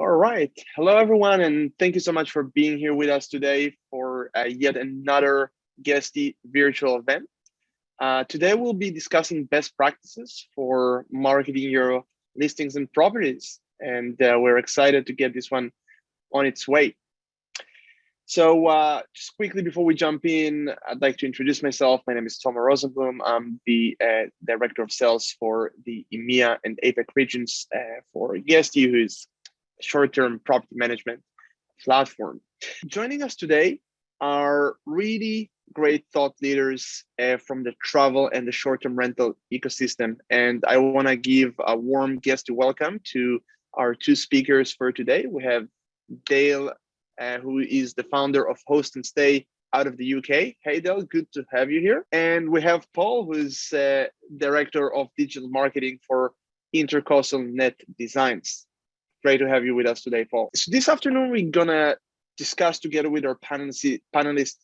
All right. Hello, everyone, and thank you so much for being here with us today for yet another Guesty virtual event. Today, we'll be discussing best practices for marketing your listings and properties, and we're excited to get this one on its way. So just quickly before we jump in, I'd like to introduce myself. My name is Rosenblum. I'm the Director of Sales for the EMEA and APAC regions for Guesty, who's short-term property management platform. Joining us today are really great thought leaders from the travel and the short-term rental ecosystem. And I want to give a warm guest welcome to our two speakers for today. We have Dale, who is the founder of Host and Stay out of the UK. Hey, Dale, good to have you here. And we have Paul, who's Director of Digital Marketing for InterCoastal Net Designs. Great to have you with us today, Paul. So this afternoon, we're gonna discuss together with our panelists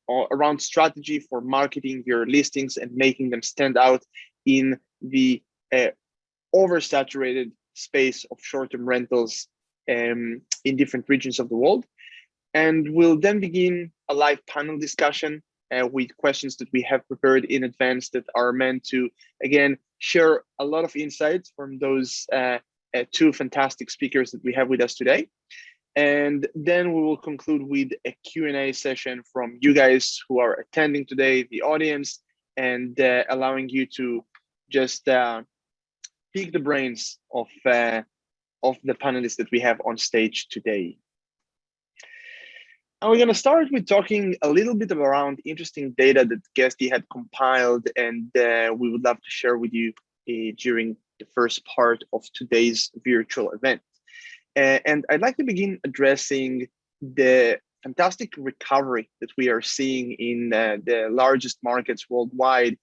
around strategy for marketing your listings and making them stand out in the oversaturated space of short-term rentals in different regions of the world. And we'll then begin a live panel discussion with questions that we have prepared in advance that are meant to, again, share a lot of insights from those two fantastic speakers that we have with us today. And then we will conclude with a Q&A session from you guys who are attending today, the audience, and allowing you to just pick the brains of the panelists that we have on stage today. And we're going to start with talking a little bit around interesting data that Guesty had compiled, and we would love to share with you during the first part of today's virtual event. And I'd like to begin addressing the fantastic recovery that we are seeing in the largest markets worldwide,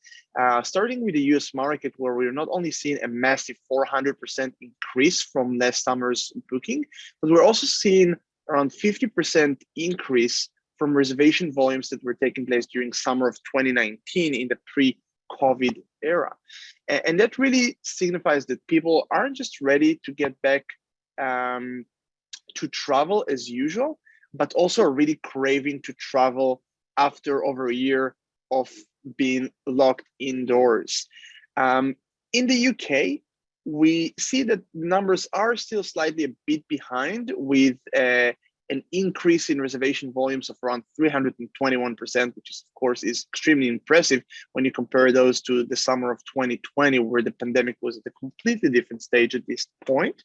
starting with the US market, where we're not only seeing a massive 400% increase from last summer's booking, but we're also seeing around 50% increase from reservation volumes that were taking place during summer of 2019 in the pre-COVID era. And that really signifies that people aren't just ready to get back to travel as usual, but also are really craving to travel after over a year of being locked indoors. In the UK, we see that numbers are still slightly a bit behind, with an increase in reservation volumes of around 321%, which is, of course, is extremely impressive when you compare those to the summer of 2020, where the pandemic was at a completely different stage at this point.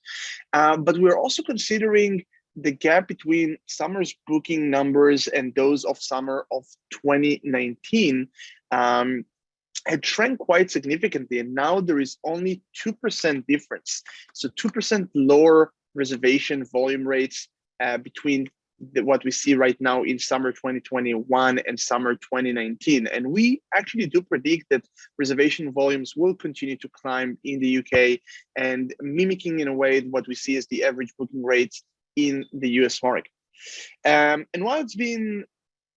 But we're also considering the gap between summer's booking numbers and those of summer of 2019 had shrank quite significantly, and now there is only 2% difference. So 2% lower reservation volume rates between what we see right now in summer 2021 and summer 2019. And we actually do predict that reservation volumes will continue to climb in the UK, and mimicking in a way what we see as the average booking rates in the US market. And while it's been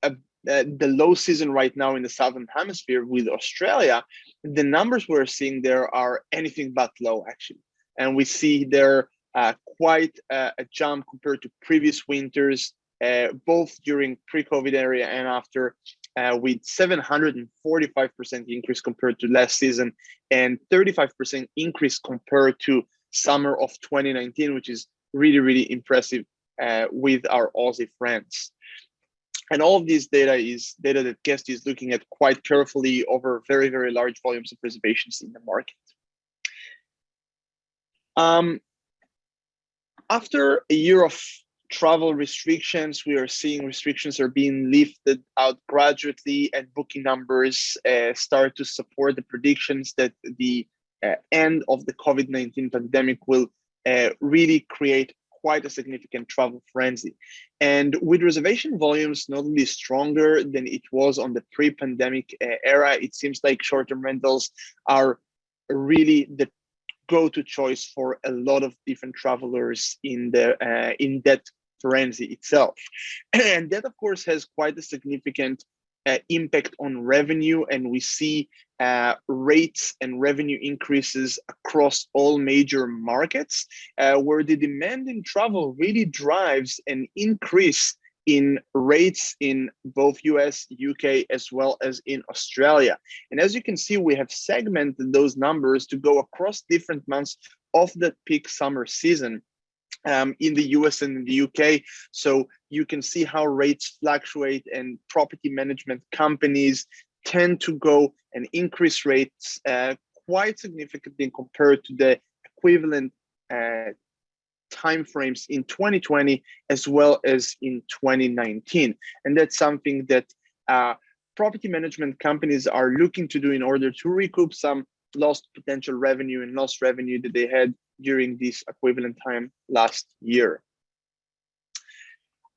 the low season right now in the Southern Hemisphere with Australia, the numbers we're seeing there are anything but low, actually. And we see there quite a jump compared to previous winters, both during pre-COVID era and after, with 745% increase compared to last season and 35% increase compared to summer of 2019, which is really, really impressive with our Aussie friends. And all of this data is data that Guesty is looking at quite carefully over very, very large volumes of reservations in the market. After a year of travel restrictions, we are seeing restrictions are being lifted out gradually, and booking numbers start to support the predictions that the end of the COVID-19 pandemic will really create quite a significant travel frenzy. And with reservation volumes not only stronger than it was on the pre-pandemic era, it seems like short-term rentals are really the go-to choice for a lot of different travelers in that frenzy itself. And that, of course, has quite a significant impact on revenue, and we see rates and revenue increases across all major markets, where the demand in travel really drives an increase in rates in both US, UK, as well as in Australia. And as you can see, we have segmented those numbers to go across different months of the peak summer season in the US and in the UK. So you can see how rates fluctuate, and property management companies tend to go and increase rates quite significantly compared to the equivalent timeframes in 2020 as well as in 2019. And that's something that property management companies are looking to do in order to recoup some lost potential revenue and lost revenue that they had during this equivalent time last year.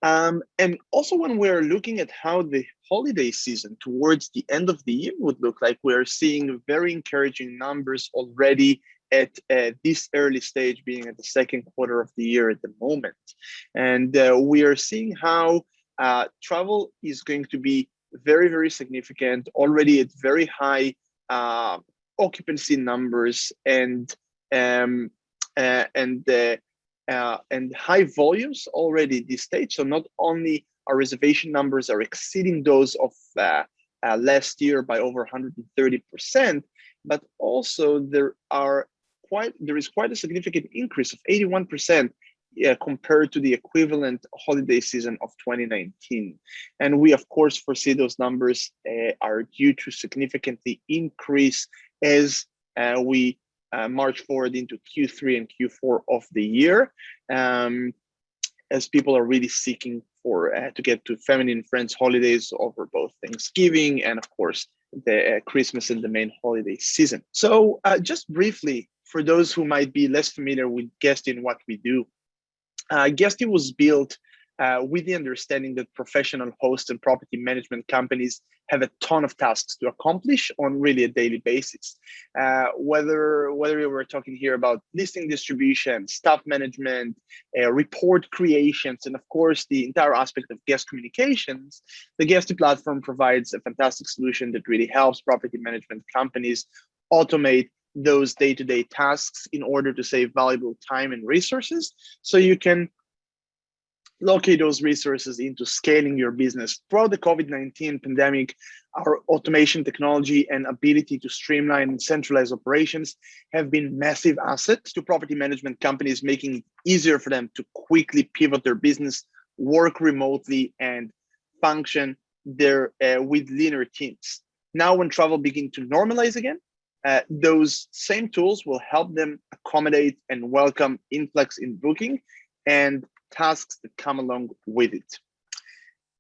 And also, when we're looking at how the holiday season towards the end of the year would look like, we're seeing very encouraging numbers already at this early stage, being at the second quarter of the year at the moment. And we are seeing how travel is going to be very, very significant, already at very high occupancy numbers and high volumes already at this stage. So not only our reservation numbers are exceeding those of last year by over 130%, but also there is quite a significant increase of 81% compared to the equivalent holiday season of 2019. And we, of course, foresee those numbers are due to significantly increase as we march forward into Q3 and Q4 of the year, as people are really seeking for to get to family and friends holidays over both Thanksgiving and, of course, the Christmas and the main holiday season. So just briefly, for those who might be less familiar with Guesty and what we do, Guesty was built with the understanding that professional host and property management companies have a ton of tasks to accomplish on really a daily basis. Whether we were talking here about listing distribution, staff management, report creations, and of course the entire aspect of guest communications, the Guesty platform provides a fantastic solution that really helps property management companies automate those day-to-day tasks in order to save valuable time and resources, so you can locate those resources into scaling your business. Throughout the COVID-19 pandemic, our automation technology and ability to streamline and centralize operations have been massive assets to property management companies, making it easier for them to quickly pivot their business, work remotely, and function with leaner teams. Now, when travel begins to normalize again, those same tools will help them accommodate and welcome influx in booking and tasks that come along with it.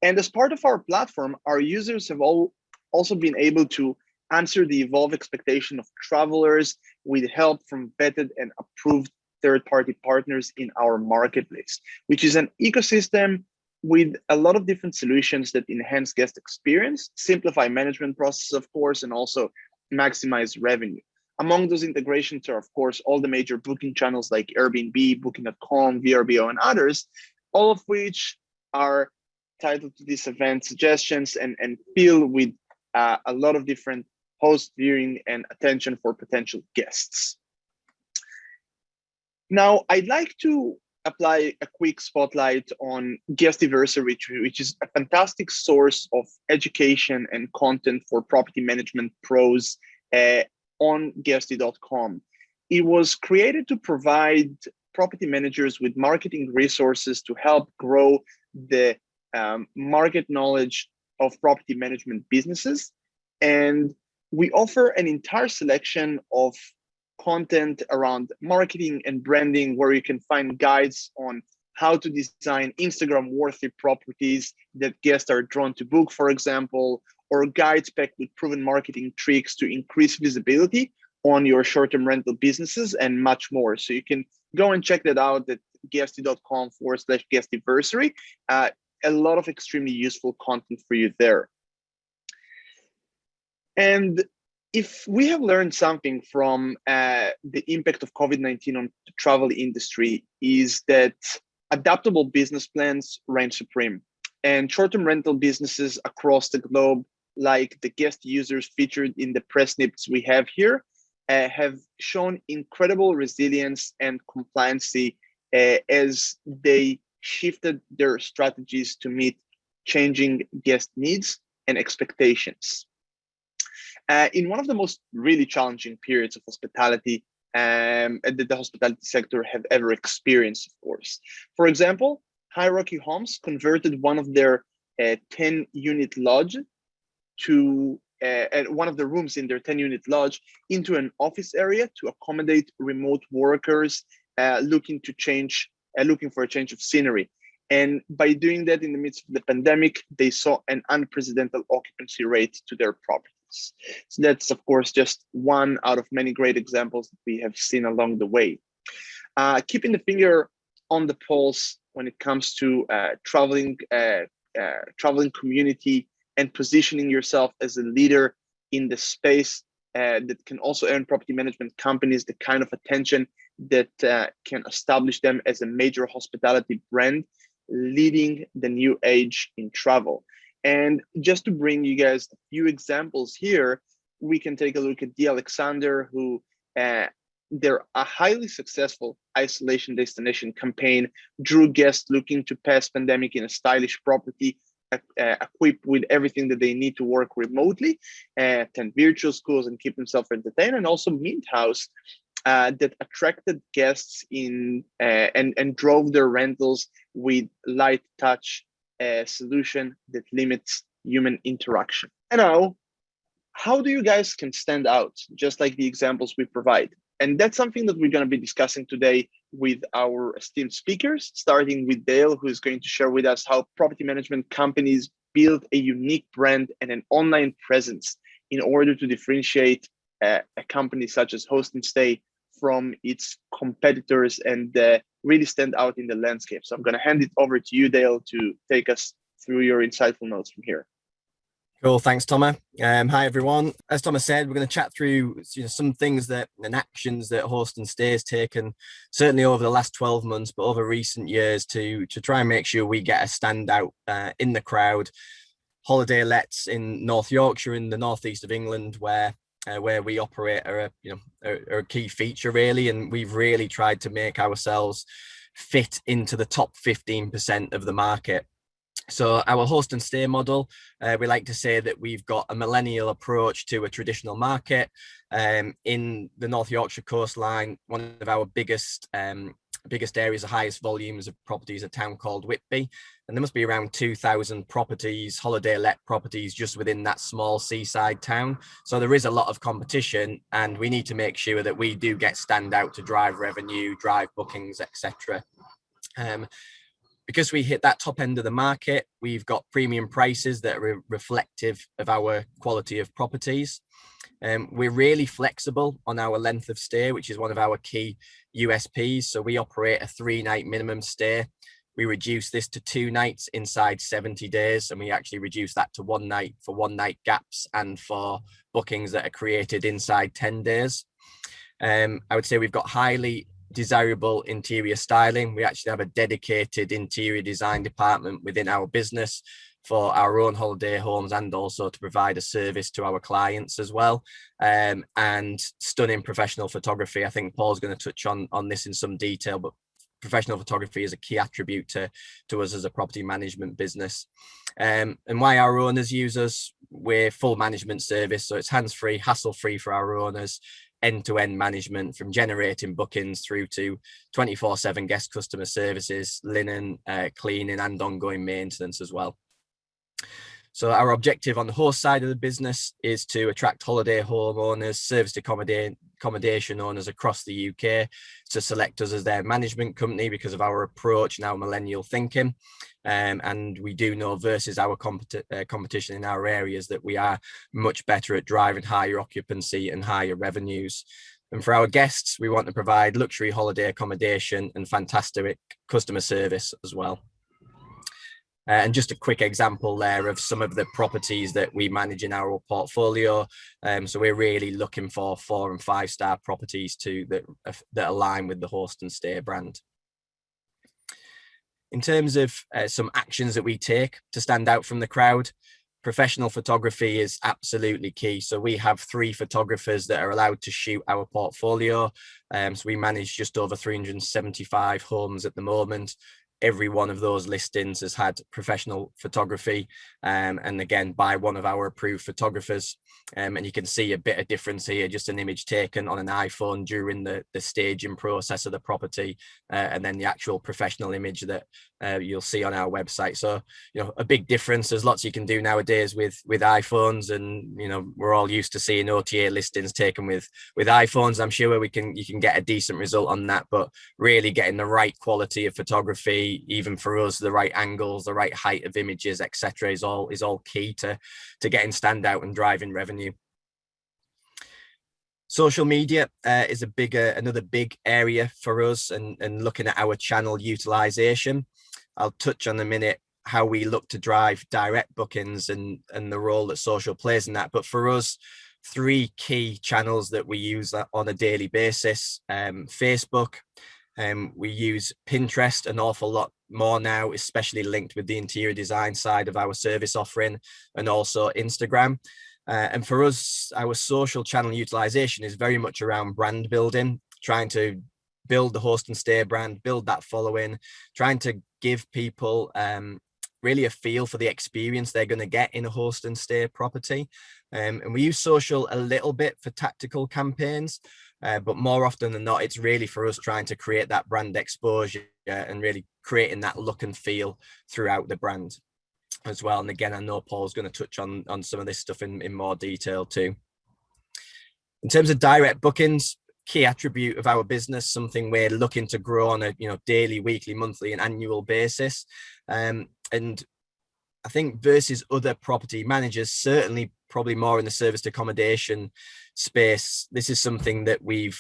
And as part of our platform, our users have also been able to answer the evolved expectation of travelers with help from vetted and approved third-party partners in our marketplace, which is an ecosystem with a lot of different solutions that enhance guest experience, simplify management processes, of course, and also maximize revenue. Among those integrations are, of course, all the major booking channels like Airbnb, Booking.com, VRBO, and others, all of which are titled to this event suggestions and filled with a lot of different host viewing and attention for potential guests. Now, I'd like to apply a quick spotlight on Guestiversary, which is a fantastic source of education and content for property management pros on Guesty.com. It was created to provide property managers with marketing resources to help grow the market knowledge of property management businesses. And we offer an entire selection of content around marketing and branding, where you can find guides on how to design Instagram-worthy properties that guests are drawn to book, for example, or guides packed with proven marketing tricks to increase visibility on your short-term rental businesses and much more. So you can go and check that out at guesty.com/Guestiversary. A lot of extremely useful content for you there. And if we have learned something from the impact of COVID-19 on the travel industry, is that adaptable business plans reign supreme. And short-term rental businesses across the globe like the guest users featured in the press snippets we have here, have shown incredible resilience and compliancy as they shifted their strategies to meet changing guest needs and expectations. In one of the most really challenging periods of hospitality that the hospitality sector have ever experienced, of course. For example, High Rocky Homes converted one of their 10-unit lodge to one of the rooms in their 10-unit lodge into an office area to accommodate remote workers looking for a change of scenery. And by doing that in the midst of the pandemic, they saw an unprecedented occupancy rate to their properties. So that's, of course, just one out of many great examples that we have seen along the way. Keeping the finger on the pulse when it comes to traveling community and positioning yourself as a leader in the space that can also earn property management companies the kind of attention that can establish them as a major hospitality brand leading the new age in travel. And just to bring you guys a few examples here, we can take a look at the Alexander, who they're a highly successful isolation destination campaign, drew guests looking to pass pandemic in a stylish property, equipped with everything that they need to work remotely, attend virtual schools and keep themselves entertained, and also Mint House that attracted guests in and drove their rentals with light touch solution that limits human interaction. And now, how do you guys can stand out, just like the examples we provide? And that's something that we're going to be discussing today with our esteemed speakers, starting with Dale, who is going to share with us how property management companies build a unique brand and an online presence in order to differentiate a company such as Host and Stay from its competitors and really stand out in the landscape. So I'm going to hand it over to you, Dale, to take us through your insightful notes from here. Cool, thanks, Thomas. Hi, everyone. As Thomas said, we're going to chat through some things and actions that Host and Stay has taken, certainly over the last 12 months, but over recent years to try and make sure we get a standout in the crowd. Holiday lets in North Yorkshire, in the northeast of England, where we operate are a key feature, really, and we've really tried to make ourselves fit into the top 15% of the market. So our Host and Stay model, we like to say that we've got a millennial approach to a traditional market. In the North Yorkshire coastline, one of our biggest areas, the highest volumes of properties, a town called Whitby, and there must be around 2,000 properties, holiday let properties, just within that small seaside town. So there is a lot of competition, and we need to make sure that we do get stand out to drive revenue, drive bookings, etc. Because we hit that top end of the market, we've got premium prices that are reflective of our quality of properties. We're really flexible on our length of stay, which is one of our key USPs. So we operate a 3-night minimum stay. We reduce this to 2 nights inside 70 days, and we actually reduce that to 1 night for 1-night gaps and for bookings that are created inside 10 days. I would say we've got highly desirable interior styling. We actually have a dedicated interior design department within our business for our own holiday homes, and also to provide a service to our clients as well. And stunning professional photography. I think Paul's going to touch on this in some detail, but professional photography is a key attribute to us as a property management business. And why our owners use us, we're full management service, so it's hands-free, hassle-free for our owners, end-to-end management from generating bookings through to 24/7 guest customer services, linen, cleaning, and ongoing maintenance as well. So our objective on the host side of the business is to attract holiday homeowners, serviced accommodation owners across the UK to select us as their management company because of our approach and our millennial thinking. And we do know, versus our competition in our areas, that we are much better at driving higher occupancy and higher revenues. And for our guests, we want to provide luxury holiday accommodation and fantastic customer service as well. And just a quick example there of some of the properties that we manage in our portfolio. So we're really looking for 4- and 5-star properties that align with the Host and Stay brand. In terms of some actions that we take to stand out from the crowd, professional photography is absolutely key. So we have 3 photographers that are allowed to shoot our portfolio. So we manage just over 375 homes at the moment. Every one of those listings has had professional photography, and again by one of our approved photographers. And you can see a bit of difference here, just an image taken on an iPhone during the staging process of the property, and then the actual professional image that you'll see on our website. So, you know, a big difference. There's lots you can do nowadays with iPhones, and, you know, we're all used to seeing OTA listings taken with iPhones. I'm sure you can get a decent result on that, but really getting the right quality of photography, even for us, the right angles, the right height of images, etc., is all key to getting standout and driving revenue. Social media is another big area for us, and looking at our channel utilization. I'll touch on in a minute how we look to drive direct bookings and the role that social plays in that. But for us, 3 key channels that we use on a daily basis: Facebook. We use Pinterest an awful lot more now, especially linked with the interior design side of our service offering, and also Instagram. And for us, our social channel utilization is very much around brand building, trying to build the host and stay brand, build that following, trying to give people really a feel for the experience they're going to get in a host and stay property. And we use social a little bit for tactical campaigns, but more often than not, it's really for us trying to create that brand exposure and really creating that look and feel throughout the brand as well. And again, I know Paul's going to touch on some of this stuff in more detail too. In terms of direct bookings, key attribute of our business, something we're looking to grow on a daily, weekly, monthly, and annual basis. And I think versus other property managers, certainly probably more in the serviced accommodation space, this is something that we've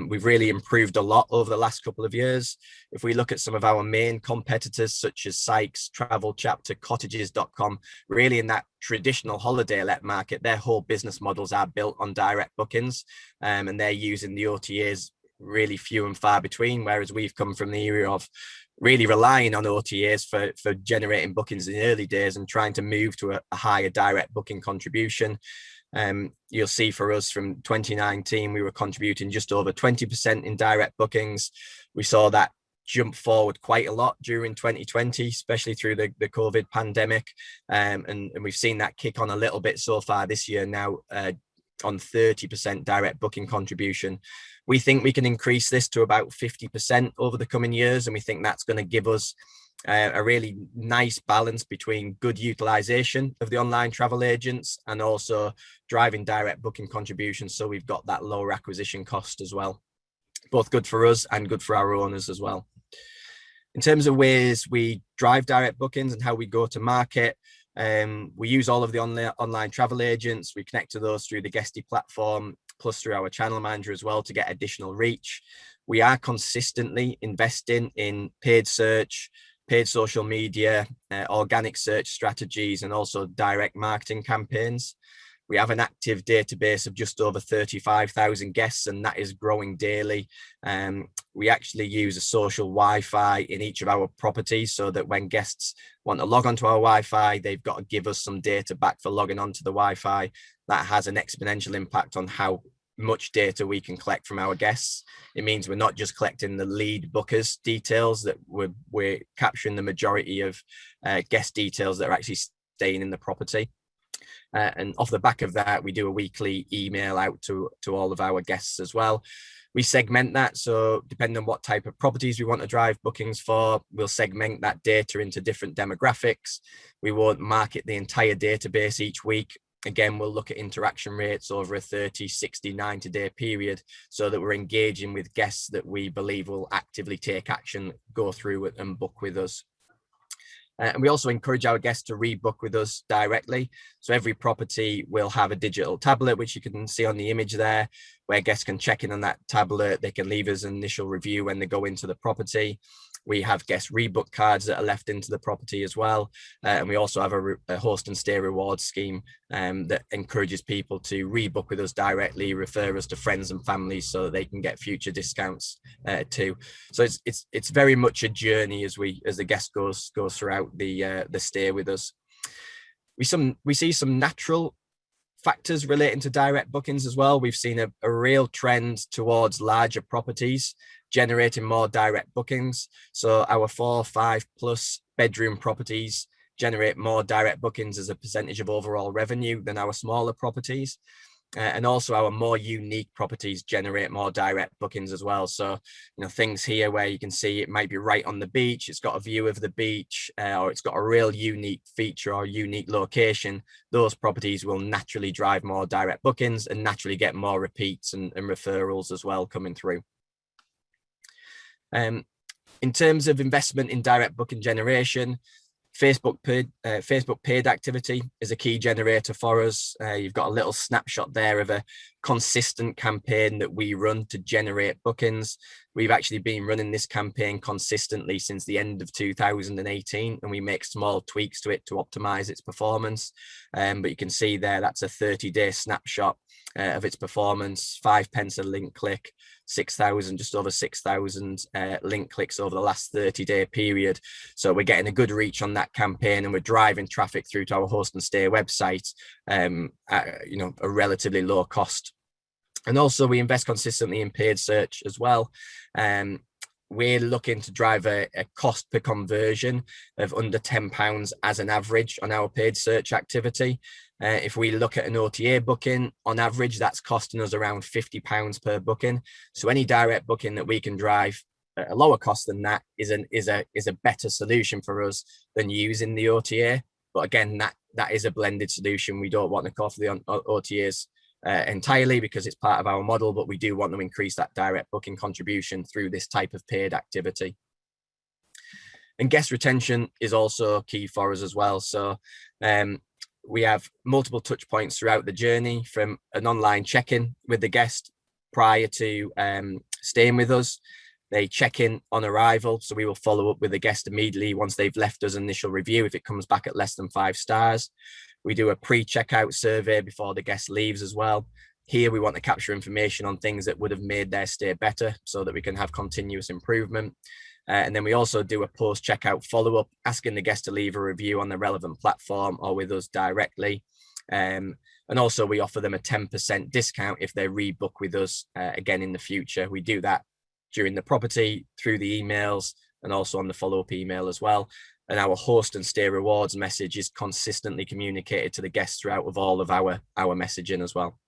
really improved a lot over the last couple of years. If we look at some of our main competitors, such as Sykes, Travel Chapter, Cottages.com, really in that traditional holiday let market, their whole business models are built on direct bookings, and they're using the OTAs really few and far between, whereas we've come from the era of really relying on OTAs for generating bookings in the early days and trying to move to a higher direct booking contribution. You'll see for us from 2019, we were contributing just over 20% in direct bookings. We saw that jump forward quite a lot during 2020, especially through the COVID pandemic. And we've seen that kick on a little bit so far this year now, on 30% direct booking contribution. We think we can increase this to about 50% over the coming years, and we think that's going to give us a really nice balance between good utilization of the online travel agents and also driving direct booking contributions, so we've got that lower acquisition cost as well. Both good for us and good for our owners as well. In terms of ways we drive direct bookings and how we go to market, we use all of the online travel agents. We connect to those through the Guesty platform, plus through our channel manager as well, to get additional reach. We are consistently investing in paid search, paid social media, organic search strategies, and also direct marketing campaigns. We have an active database of just over 35,000 guests, and that is growing daily. We actually use a social Wi-Fi in each of our properties, so that when guests want to log onto our Wi-Fi, they've got to give us some data back for logging onto the Wi-Fi. That has an exponential impact on how much data we can collect from our guests. It means we're not just collecting the lead bookers details, that we're capturing the majority of guest details that are actually staying in the property. And off the back of that, we do a weekly email out to all of our guests as well. We segment that, so depending on what type of properties we want to drive bookings for, we'll segment that data into different demographics. We won't market the entire database each week. Again, we'll look at interaction rates over a 30, 60, 90-day period, so that we're engaging with guests that we believe will actively take action, go through it and book with us. And we also encourage our guests to rebook with us directly. So every property will have a digital tablet, which you can see on the image there, where guests can check in on that tablet. They can leave us an initial review when they go into the property. We have guest rebook cards that are left into the property as well. And we also have a host and stay reward scheme that encourages people to rebook with us directly, refer us to friends and families so that they can get future discounts too. So it's very much a journey as the guest goes throughout the stay with us. we see some natural factors relating to direct bookings as well. We've seen a real trend towards larger properties generating more direct bookings. So our 4, 5+ bedroom properties generate more direct bookings as a percentage of overall revenue than our smaller properties. And also our more unique properties generate more direct bookings as well. So, things here where you can see it might be right on the beach, it's got a view of the beach, or it's got a real unique feature or unique location. Those properties will naturally drive more direct bookings and naturally get more repeats and referrals as well coming through. In terms of investment in direct booking generation, Facebook paid activity is a key generator for us. You've got a little snapshot there of a consistent campaign that we run to generate bookings. We've actually been running this campaign consistently since the end of 2018, and we make small tweaks to it to optimize its performance. But you can see there, that's a 30-day snapshot of its performance, 5 pence a link click, 6,000, just over 6,000 link clicks over the last 30-day period. So we're getting a good reach on that campaign, and we're driving traffic through to our host and stay website at a relatively low cost. And also we invest consistently in paid search as well. We're looking to drive a cost per conversion of under £10 as an average on our paid search activity. If we look at an OTA booking, on average, that's costing us around £50 per booking. So any direct booking that we can drive at a lower cost than that is a better solution for us than using the OTA. But again, that is a blended solution. We don't want to cover the OTAs entirely because it's part of our model, but we do want to increase that direct booking contribution through this type of paid activity. And guest retention is also key for us as well. So we have multiple touch points throughout the journey, from an online check-in with the guest prior to staying with us. They check in on arrival, so we will follow up with the guest immediately once they've left us an initial review if it comes back at less than 5 stars. We do a pre-checkout survey before the guest leaves as well. Here we want to capture information on things that would have made their stay better so that we can have continuous improvement. And then we also do a post-checkout follow-up, asking the guest to leave a review on the relevant platform or with us directly. And also we offer them a 10% discount if they rebook with us again in the future. We do that during the property, through the emails, and also on the follow-up email as well. And our host and stay rewards message is consistently communicated to the guests throughout of all of our messaging as well.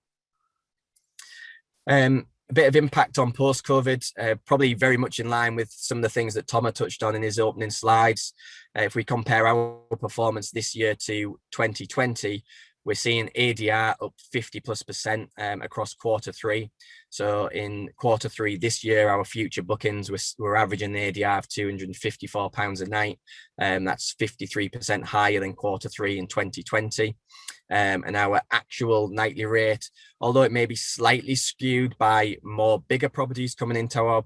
A bit of impact on post-COVID, probably very much in line with some of the things that Tom touched on in his opening slides. If we compare our performance this year to 2020, we're seeing ADR up 50+% across Q3. So in Q3 this year, our future bookings, we're averaging the ADR of £254 a night. That's 53% higher than Q3 in 2020. And our actual nightly rate, although it may be slightly skewed by more bigger properties coming into our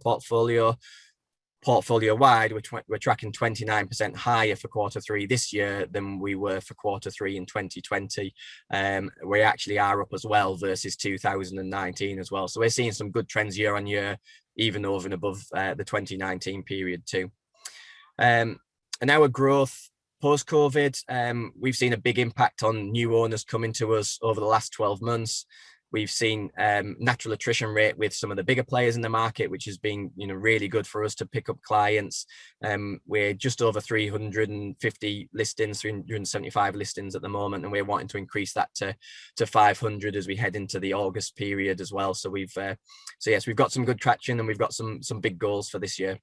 portfolio-wide, we're tracking 29% higher for Q3 this year than we were for Q3 in 2020. We actually are up as well versus 2019 as well. So we're seeing some good trends year on year, even over and above the 2019 period too. And our growth post-COVID, we've seen a big impact on new owners coming to us over the last 12 months. We've seen natural attrition rate with some of the bigger players in the market, which has been really good for us to pick up clients. We're just over 350 listings, 375 listings at the moment, and we're wanting to increase that to 500 as we head into the August period as well. So we've got some good traction, and we've got some big goals for this year.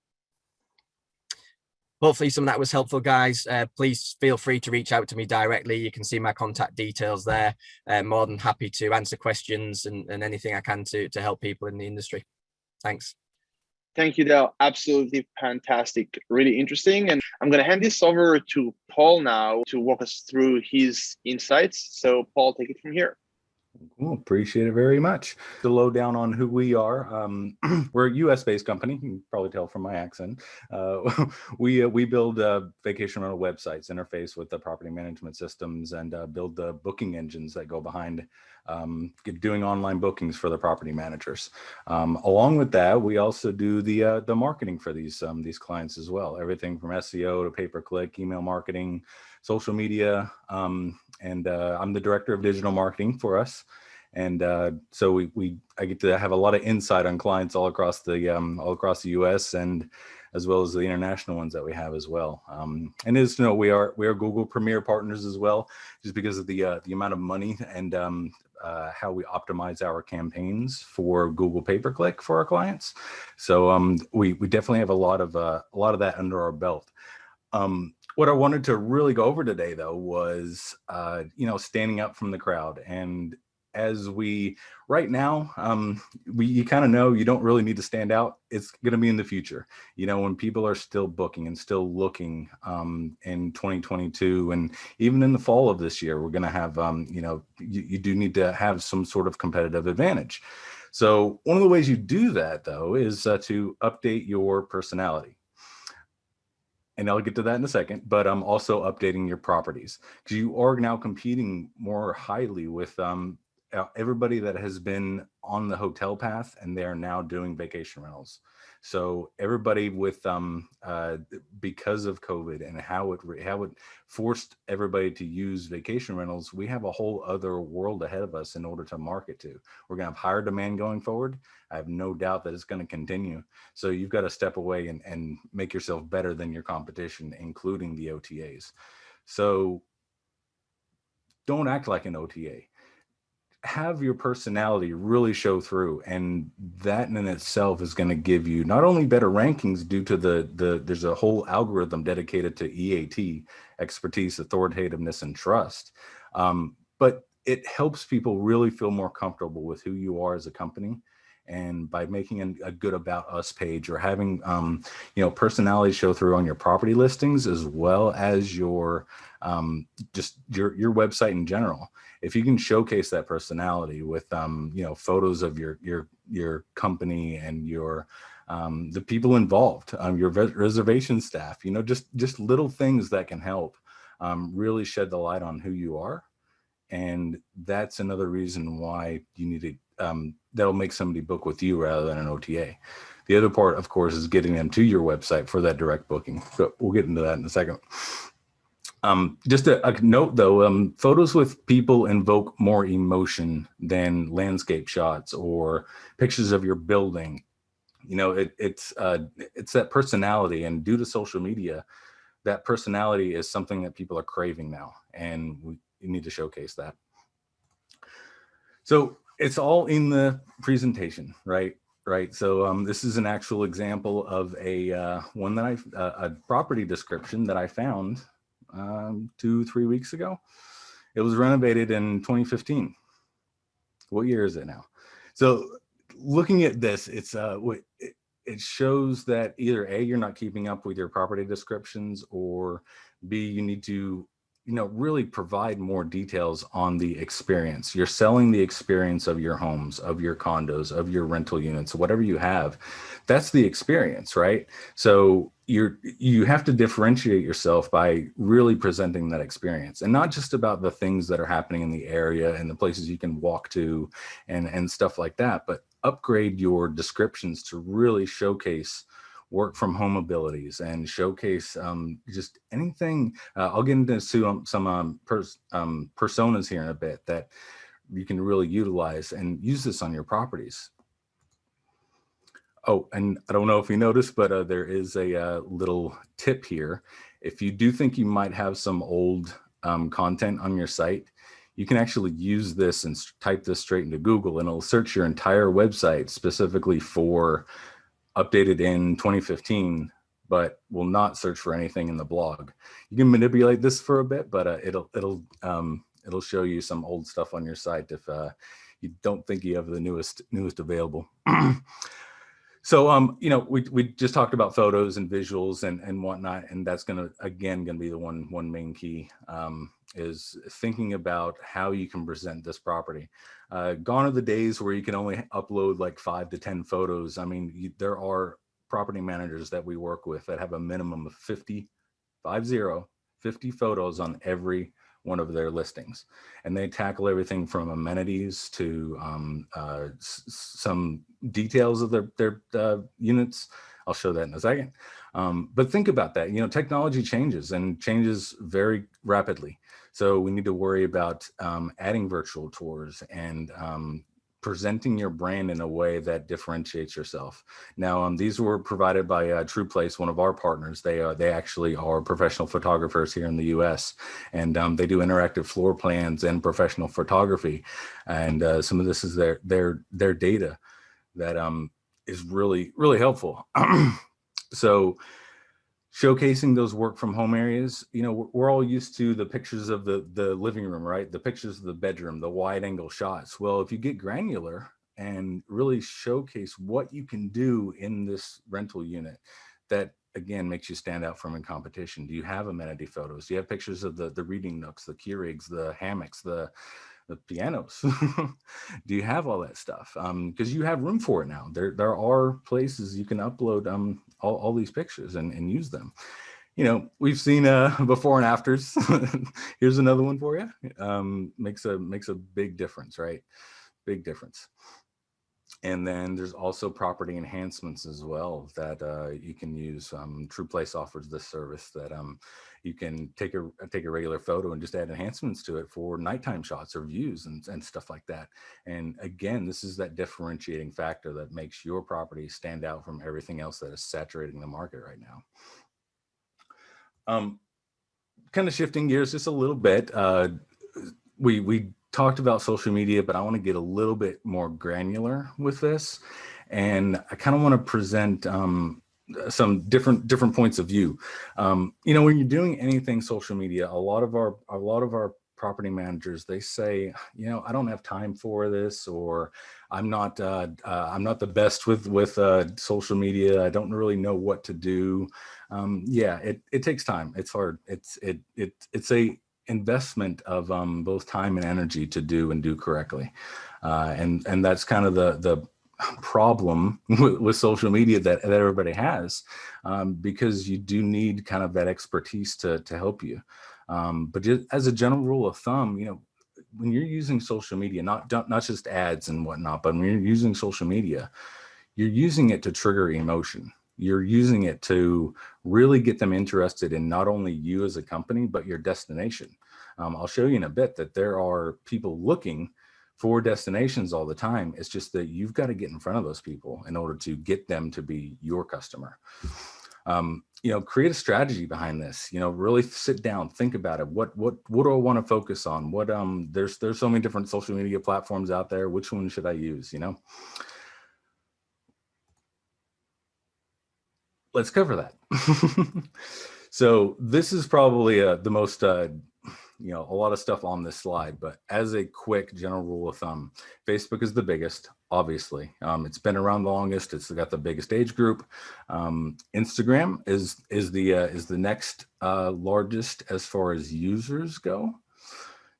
Hopefully some of that was helpful, guys. Please feel free to reach out to me directly. You can see my contact details there. More than happy to answer questions and anything I can to help people in the industry. Thanks. Thank you, Dale. Absolutely fantastic. Really interesting. And I'm going to hand this over to Paul now to walk us through his insights. So Paul, take it from here. Cool. Appreciate it very much. The lowdown on who we are. We're a U.S.-based company. You can probably tell from my accent. We build vacation rental websites, interface with the property management systems, and build the booking engines that go behind doing online bookings for the property managers. Along with that, we also do the marketing for these clients as well. Everything from SEO to pay-per-click, email marketing, social media, and I'm the director of digital marketing for us. And so I get to have a lot of insight on clients all across the U.S. and as well as the international ones that we have as well. And as you know, we are Google Premier partners as well, just because of the amount of money and how we optimize our campaigns for Google pay-per-click for our clients. So we definitely have a lot of that under our belt. What I wanted to really go over today, though, was, standing up from the crowd. And as right now, you kind of know you don't really need to stand out. It's going to be in the future, when people are still booking and still looking in 2022. And even in the fall of this year, we're going to have, you do need to have some sort of competitive advantage. So one of the ways you do that, though, is to update your personality. And I'll get to that in a second, but I'm also updating your properties, because you are now competing more highly with everybody that has been on the hotel path, and they are now doing vacation rentals. So everybody with because of COVID and how it forced everybody to use vacation rentals, we have a whole other world ahead of us in order to market to. We're going to have higher demand going forward. I have no doubt that it's going to continue. So you've got to step away and make yourself better than your competition, including the OTAs. So don't act like an OTA. Have your personality really show through, and that in itself is going to give you not only better rankings due to there's a whole algorithm dedicated to EAT, expertise, authoritativeness, and trust, but it helps people really feel more comfortable with who you are as a company. And by making a good about us page, or having personality show through on your property listings, as well as your just your website in general. If you can showcase that personality with photos of your company and your the people involved, your reservation staff, just little things that can help really shed the light on who you are. And that's another reason why you need to that'll make somebody book with you rather than an OTA. The other part, of course, is getting them to your website for that direct booking. So we'll get into that in a second. Just a note, though, photos with people invoke more emotion than landscape shots or pictures of your building. It's that personality, and due to social media, that personality is something that people are craving now, and we need to showcase that. So it's all in the presentation, right? So this is an actual example of a property description that I found 2-3 weeks ago. It was renovated in 2015. What year is it now? So looking at this, it shows that either A, you're not keeping up with your property descriptions, or B, you need to really provide more details on the experience. You're selling the experience of your homes, of your condos, of your rental units, whatever you have. That's the experience, right? So you have to differentiate yourself by really presenting that experience, and not just about the things that are happening in the area and the places you can walk to and stuff like that, but upgrade your descriptions to really showcase work from home abilities and showcase just anything. I'll get into some personas here in a bit that you can really utilize and use this on your properties. Oh, and I don't know if you noticed, but there is a little tip here. If you do think you might have some old content on your site, you can actually use this and type this straight into Google, and it'll search your entire website specifically for updated in 2015, but will not search for anything in the blog. You can manipulate this for a bit, but it'll show you some old stuff on your site if you don't think you have the newest available. So, we just talked about photos and visuals and whatnot, and that's gonna be the one main key, is thinking about how you can present this property. Gone are the days where you can only upload like 5 to 10 photos. I mean, there are property managers that we work with that have a minimum of 50 photos on every one of their listings, and they tackle everything from amenities to some details of their units. I'll show that in a second. But think about that. Technology changes and changes very rapidly. So we need to worry about adding virtual tours and presenting your brand in a way that differentiates yourself. Now, these were provided by TruePlace, one of our partners. They actually are professional photographers here in the U.S., and they do interactive floor plans and professional photography. And some of this is their data that is really, really helpful. So showcasing those work from home areas, we're all used to the pictures of the living room, right? The pictures of the bedroom, the wide angle shots. Well, if you get granular and really showcase what you can do in this rental unit, that again makes you stand out from in competition. Do you have amenity photos? Do you have pictures of the reading nooks, the Keurigs, the hammocks, the pianos? Do you have all that stuff? Because you have room for it now. There are places you can upload all these pictures and use them. We've seen before and afters. Here's another one for you. Makes a big difference, right? Big difference. And then there's also property enhancements as well that you can use. TruePlace offers this service that you can take a regular photo and just add enhancements to it for nighttime shots or views and stuff like that. And again, this is that differentiating factor that makes your property stand out from everything else that is saturating the market right now. Kind of shifting gears just a little bit. We talked about social media, but I want to get a little bit more granular with this, and I kind of want to present some different points of view. When you're doing anything social media, a lot of our property managers, they say, I don't have time for this, or I'm not the best with social media. I don't really know what to do. It takes time. It's hard. It's a investment of both time and energy to do correctly, and that's kind of the problem with social media that everybody has, because you do need kind of that expertise to help you. But just as a general rule of thumb, when you're using social media, not just ads and whatnot, but when you're using social media, you're using it to trigger emotion. You're using it to really get them interested in not only you as a company, but your destination. I'll show you in a bit that there are people looking for destinations all the time. It's just that you've got to get in front of those people in order to get them to be your customer. Create a strategy behind this. Really sit down, think about it. What do I want to focus on? There's so many different social media platforms out there. Which one should I use? Let's cover that. So this is probably the most, a lot of stuff on this slide, but as a quick general rule of thumb, Facebook is the biggest, obviously. It's been around the longest. It's got the biggest age group. Instagram is the next largest as far as users go.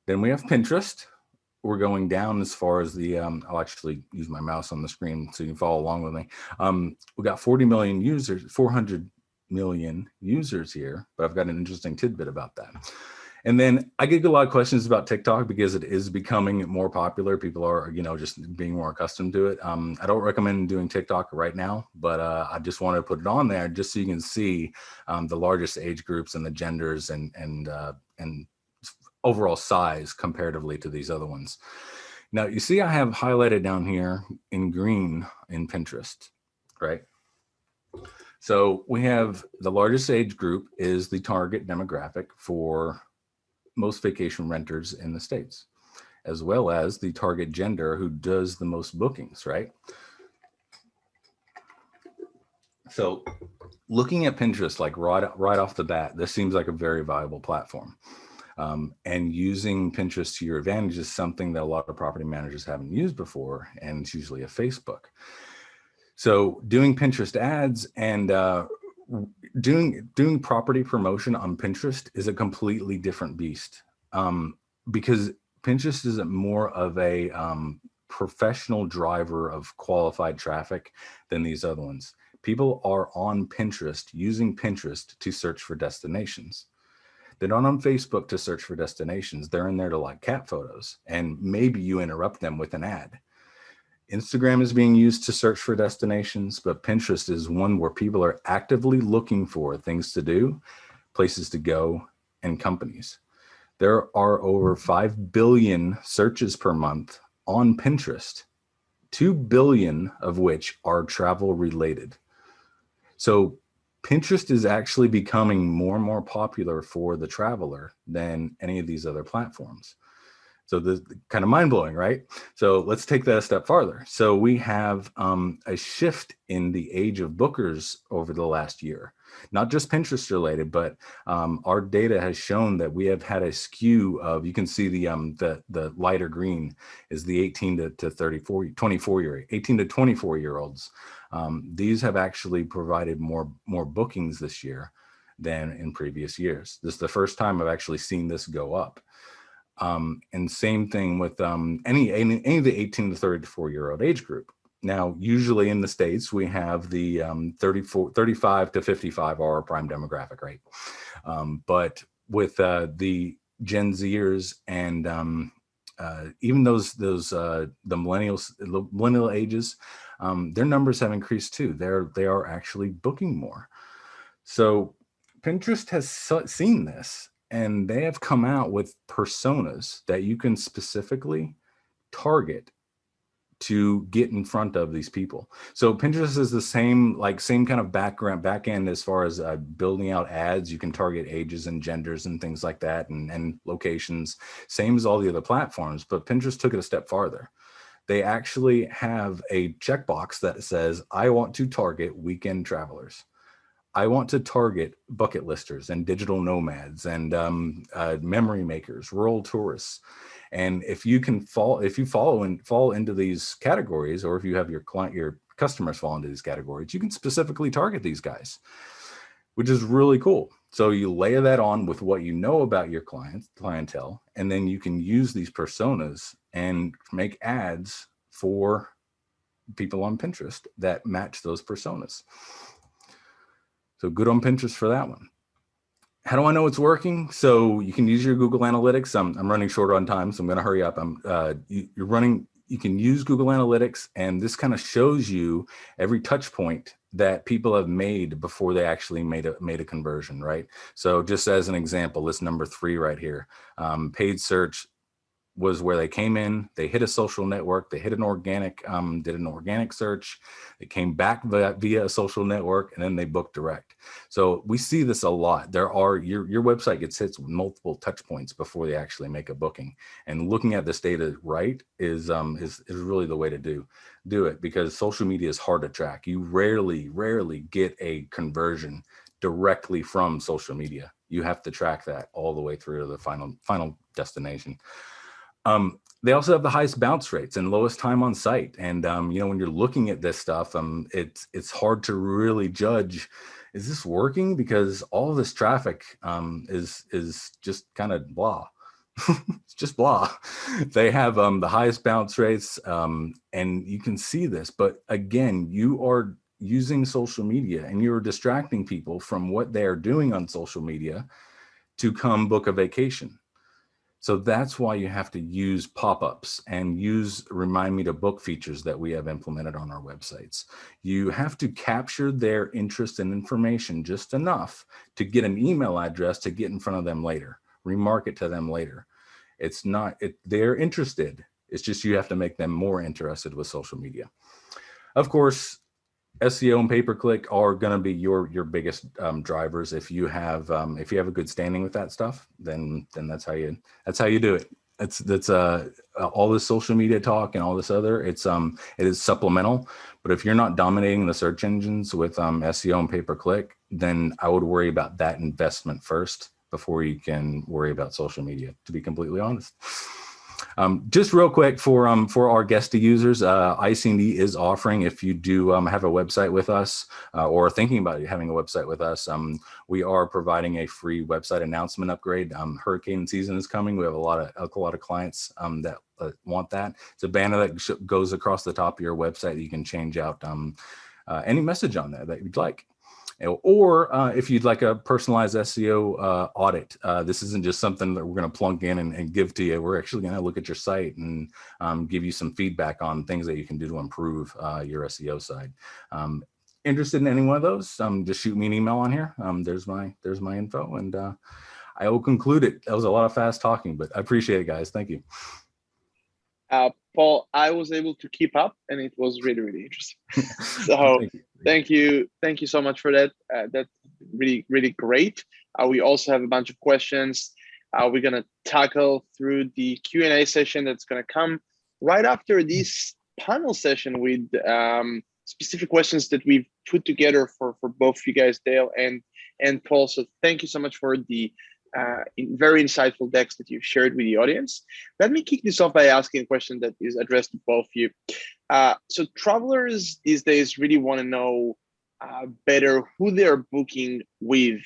Then we have Pinterest. We're going down as far as the, I'll actually use my mouse on the screen so you can follow along with me. We got 40 million users, 400 million users here, but I've got an interesting tidbit about that. And then I get a lot of questions about TikTok because it is becoming more popular. People are, just being more accustomed to it. I don't recommend doing TikTok right now, but I just want to put it on there just so you can see the largest age groups and the genders and overall size comparatively to these other ones. Now, you see I have highlighted down here in green in Pinterest, right? So we have the largest age group is the target demographic for most vacation renters in the States, as well as the target gender who does the most bookings, right? So looking at Pinterest, like right off the bat, this seems like a very viable platform. And using Pinterest to your advantage is something that a lot of property managers haven't used before, and it's usually a Facebook. So doing Pinterest ads and doing property promotion on Pinterest is a completely different beast, because Pinterest is more of a professional driver of qualified traffic than these other ones. People are on Pinterest using Pinterest to search for destinations. They're not on Facebook to search for destinations. They're in there to like cat photos, and maybe you interrupt them with an ad. Instagram is being used to search for destinations, but Pinterest is one where people are actively looking for things to do, places to go, and companies. There are over 5 billion searches per month on Pinterest, 2 billion of which are travel related. So Pinterest is actually becoming more and more popular for the traveler than any of these other platforms. So this kind of mind blowing, right? So let's take that a step farther. So we have a shift in the age of bookers over the last year, not just Pinterest related, but our data has shown that we have had a skew of, you can see the lighter green is the 18 to 34, 24 year, 18 to 24 year olds. These have actually provided more bookings this year than in previous years. This is the first time I've actually seen this go up. And same thing with any of the 18 to 34 year old age group. Now, usually in the States, we have the 35 to 55 are our prime demographic, right? But with the Gen Zers and even the millennial ages, their numbers have increased too. They are actually booking more. So Pinterest has seen this, and they have come out with personas that you can specifically target to get in front of these people. So Pinterest is the same kind of back end as far as building out ads. You can target ages and genders and things like that, and locations, same as all the other platforms. But Pinterest took it a step farther. They actually have a checkbox that says, I want to target weekend travelers. I want to target bucket listers and digital nomads and memory makers, rural tourists. And if you fall into these categories, or if you have your customers fall into these categories, you can specifically target these guys, which is really cool. So you layer that on with what you know about your clientele, and then you can use these personas and make ads for people on Pinterest that match those personas. So good on Pinterest for that one. How do I know it's working? So you can use your Google Analytics. I'm running short on time, so I'm going to hurry up. You can use Google Analytics, and this kind of shows you every touch point that people have made before they actually made a conversion, right? So just as an example, this number 3 right here, paid search was where they came in, they hit a social network, they hit an organic, did an organic search, they came back via a social network, and then they booked direct. So we see this a lot. There are, your website gets hit with multiple touch points before they actually make a booking. And looking at this data right is really the way to do it, because social media is hard to track. You rarely get a conversion directly from social media. You have to track that all the way through to the final destination. They also have the highest bounce rates and lowest time on site. And, when you're looking at this stuff, it's hard to really judge, is this working? Because all this traffic is just kind of blah. It's just blah. They have the highest bounce rates, and you can see this. But again, you are using social media and you're distracting people from what they are doing on social media to come book a vacation. So that's why you have to use pop-ups and use remind me to book features that we have implemented on our websites. You have to capture their interest and information just enough to get an email address to get in front of them later, remarket to them later. They're interested. It's just you have to make them more interested with social media. Of course, SEO and pay-per-click are going to be your biggest drivers. If you have a good standing with that stuff, then that's how you do it. That's all this social media talk and all this other. It is supplemental, but if you're not dominating the search engines with SEO and pay-per-click, then I would worry about that investment first before you can worry about social media, to be completely honest. Just real quick for our Guesty users, ICD is offering, if you do have a website with us or thinking about having a website with us, we are providing a free website announcement upgrade. Hurricane season is coming. We have a lot of clients that want that. It's a banner that goes across the top of your website that you can change out any message on there that you'd like. Or if you'd like a personalized SEO audit, this isn't just something that we're going to plunk in and give to you. We're actually going to look at your site and give you some feedback on things that you can do to improve your SEO side. Interested in any one of those? Just shoot me an email on here. There's my info, and I will conclude it. That was a lot of fast talking, but I appreciate it, guys. Thank you. Paul, I was able to keep up, and it was really, really interesting. So thank you so much for that. That's really, really great. We also have a bunch of questions we're gonna tackle through the Q&A session that's gonna come right after this panel session with specific questions that we've put together for both you guys, Dale and Paul. So thank you so much for the very insightful decks that you've shared with the audience. Let me kick this off by asking a question that is addressed to both of you. So travelers these days really want to know better who they're booking with,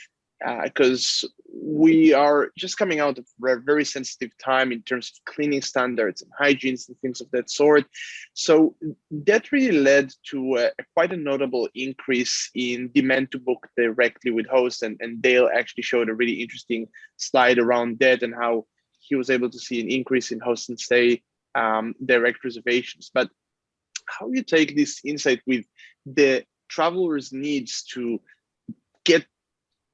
because we are just coming out of a very sensitive time in terms of cleaning standards and hygiene and things of that sort. So that really led to quite a notable increase in demand to book directly with hosts. And Dale actually showed a really interesting slide around that and how he was able to see an increase in host and stay direct reservations. But how you take this insight with the travelers' needs to get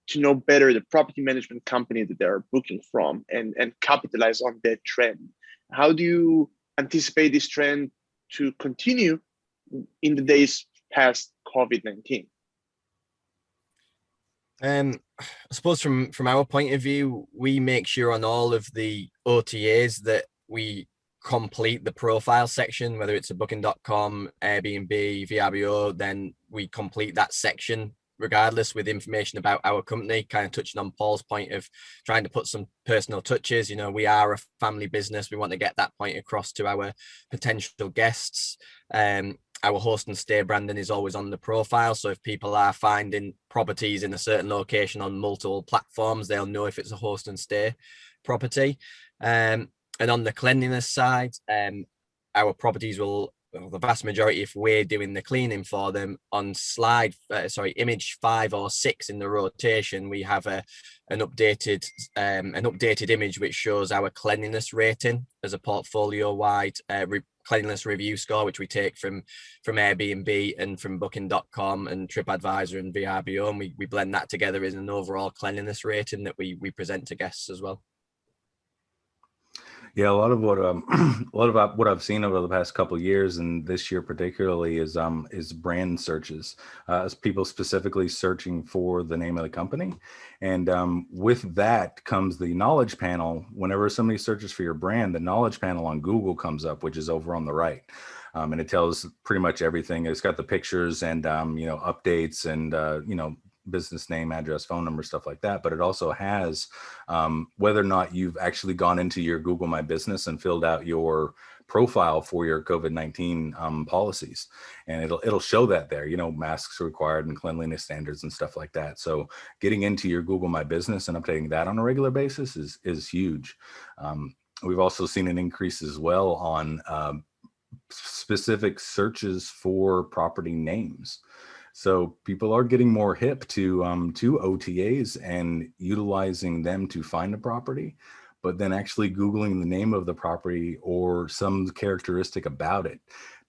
to know better the property management company that they're booking from and capitalize on that trend? How do you anticipate this trend to continue in the days past COVID-19? I suppose from our point of view, we make sure on all of the OTAs that we complete the profile section, whether it's a booking.com, Airbnb, VRBO, then we complete that section regardless with information about our company, kind of touching on Paul's point of trying to put some personal touches. You know, we are a family business. We want to get that point across to our potential guests. Our host and stay branding is always on the profile. So if people are finding properties in a certain location on multiple platforms, they'll know if it's a host and stay property. And on the cleanliness side, our properties will, the vast majority, if we're doing the cleaning for them, on image 5 or 6 in the rotation, we have an updated image which shows our cleanliness rating as a portfolio-wide cleanliness review score, which we take from Airbnb and from booking.com and TripAdvisor and VRBO, and we blend that together in an overall cleanliness rating that we present to guests as well. Yeah, a lot of what I've seen over the past couple of years, and this year particularly, is brand searches, as people specifically searching for the name of the company, and with that comes the knowledge panel. Whenever somebody searches for your brand, the knowledge panel on Google comes up, which is over on the right, and it tells pretty much everything. It's got the pictures and updates and business name, address, phone number, stuff like that. But it also has whether or not you've actually gone into your Google My Business and filled out your profile for your COVID-19 policies, and it'll show that there. Masks required and cleanliness standards and stuff like that. So getting into your Google My Business and updating that on a regular basis is huge. We've also seen an increase as well on specific searches for property names. So people are getting more hip to OTAs and utilizing them to find a property, but then actually Googling the name of the property or some characteristic about it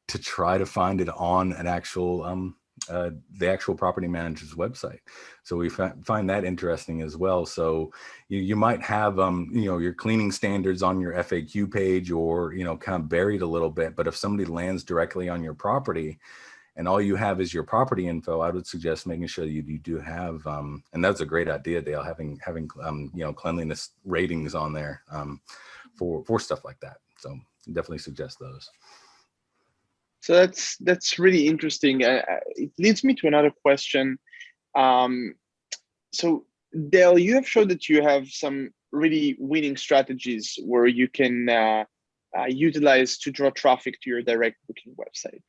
to try to find it on an actual the actual property manager's website. So we find that interesting as well. So you might have your cleaning standards on your FAQ page or kind of buried a little bit, but if somebody lands directly on your property and all you have is your property info, I would suggest making sure you do have, and that's a great idea, Dale, having cleanliness ratings on there for stuff like that. So definitely suggest those. So that's really interesting. It leads me to another question. So Dale, you have showed that you have some really winning strategies where you can utilize to draw traffic to your direct booking website.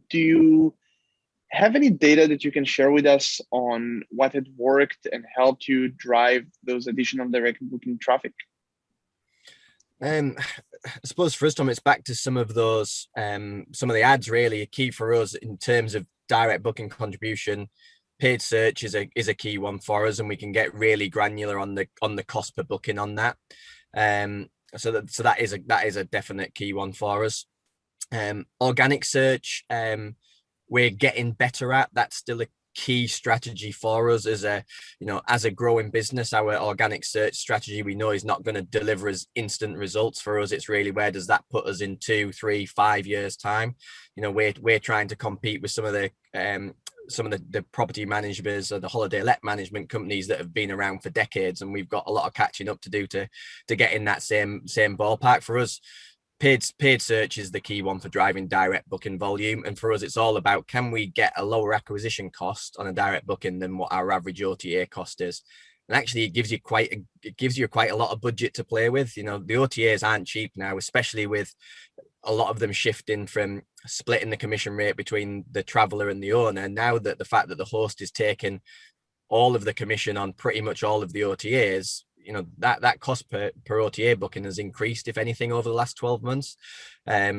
Do you have any data that you can share with us on what had worked and helped you drive those additional direct booking traffic? I suppose for us, Tom, it's back to some of those, some of the ads really are key for us in terms of direct booking contribution. Paid search is a key one for us, and we can get really granular on the cost per booking on that. So that is a definite key one for us. Organic search, we're getting better at. That's still a key strategy for us as a growing business. Our organic search strategy, we know, is not going to deliver us instant results. For us, it's really, where does that put us in 2, 3, 5 years time? We're trying to compete with some of the property managers or the holiday let management companies that have been around for decades, and we've got a lot of catching up to do to get in that same ballpark. For us, paid search is the key one for driving direct booking volume, and for us it's all about, can we get a lower acquisition cost on a direct booking than what our average OTA cost is? And actually it gives you quite a lot of budget to play with. The OTAs aren't cheap now, especially with a lot of them shifting from splitting the commission rate between the traveler and the owner. Now that the fact that the host is taking all of the commission on pretty much all of the OTAs, that cost per OTA booking has increased, if anything, over the last 12 months.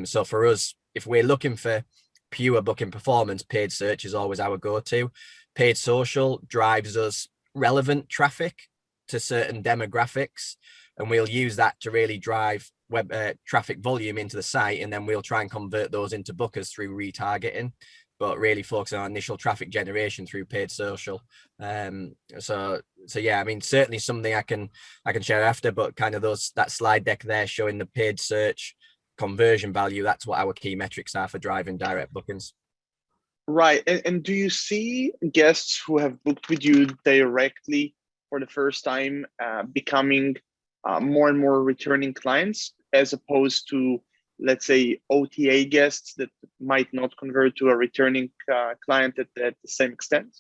So for us, if we're looking for pure booking performance, paid search is always our go-to. Paid social drives us relevant traffic to certain demographics, and we'll use that to really drive web traffic volume into the site, and then we'll try and convert those into bookers through retargeting, but really focusing on initial traffic generation through paid social. So yeah, I mean, certainly something I can share after, but kind of that slide deck there showing the paid search conversion value, that's what our key metrics are for driving direct bookings. Right. And do you see guests who have booked with you directly for the first time becoming more and more returning clients, as opposed to, let's say, OTA guests that might not convert to a returning client at the same extent?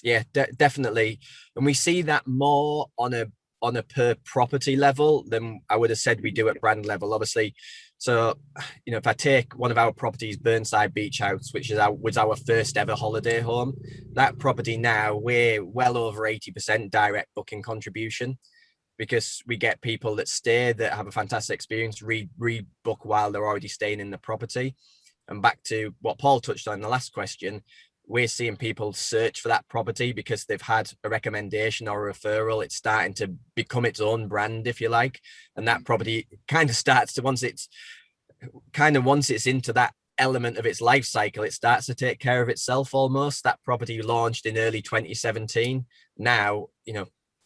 Yeah, definitely. And we see that more on a per property level than I would have said we do at brand level, obviously. So, if I take one of our properties, Burnside Beach House, which was our first ever holiday home, that property now, we're well over 80% direct booking contribution, because we get people that stay, that have a fantastic experience, rebook while they're already staying in the property. And back to what Paul touched on in the last question, we're seeing people search for that property because they've had a recommendation or a referral. It's starting to become its own brand, if you like. And that property kind of starts to, once it's into that element of its life cycle, it starts to take care of itself almost. That property launched in early 2017. Now,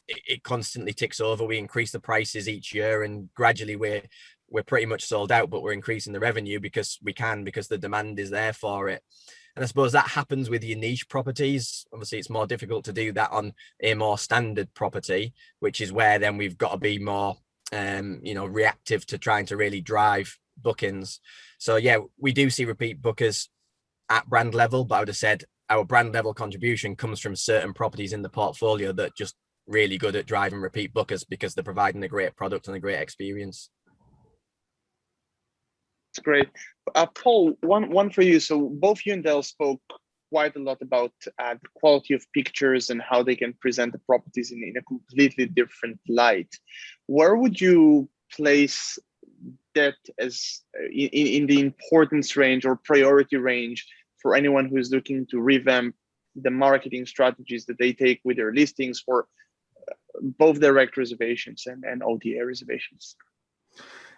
it constantly ticks over. We increase the prices each year, and gradually we're pretty much sold out, but we're increasing the revenue because the demand is there for it. And I suppose that happens with your niche properties. Obviously, it's more difficult to do that on a more standard property, which is where then we've got to be more, reactive to trying to really drive bookings. So yeah, we do see repeat bookers at brand level, but I would have said our brand level contribution comes from certain properties in the portfolio that just really good at driving repeat bookers because they're providing a great product and a great experience. That's great. Paul, one for you. So both you and Dale spoke quite a lot about the quality of pictures and how they can present the properties in a completely different light. Where would you place that as in the importance range or priority range for anyone who is looking to revamp the marketing strategies that they take with their listings for both direct reservations and OTA reservations?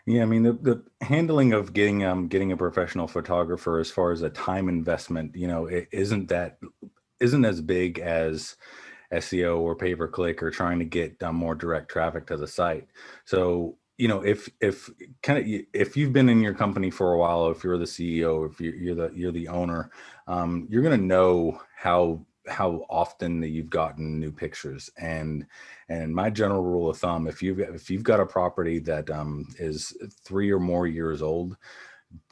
Yeah, I mean, the handling of getting a professional photographer, as far as a time investment, it isn't as big as SEO or pay per click or trying to get more direct traffic to the site. So, if you've been in your company for a while, if you're the CEO, if you're the owner, you're going to know how often that you've gotten new pictures. And my general rule of thumb, if you've got a property that is 3 or more years old,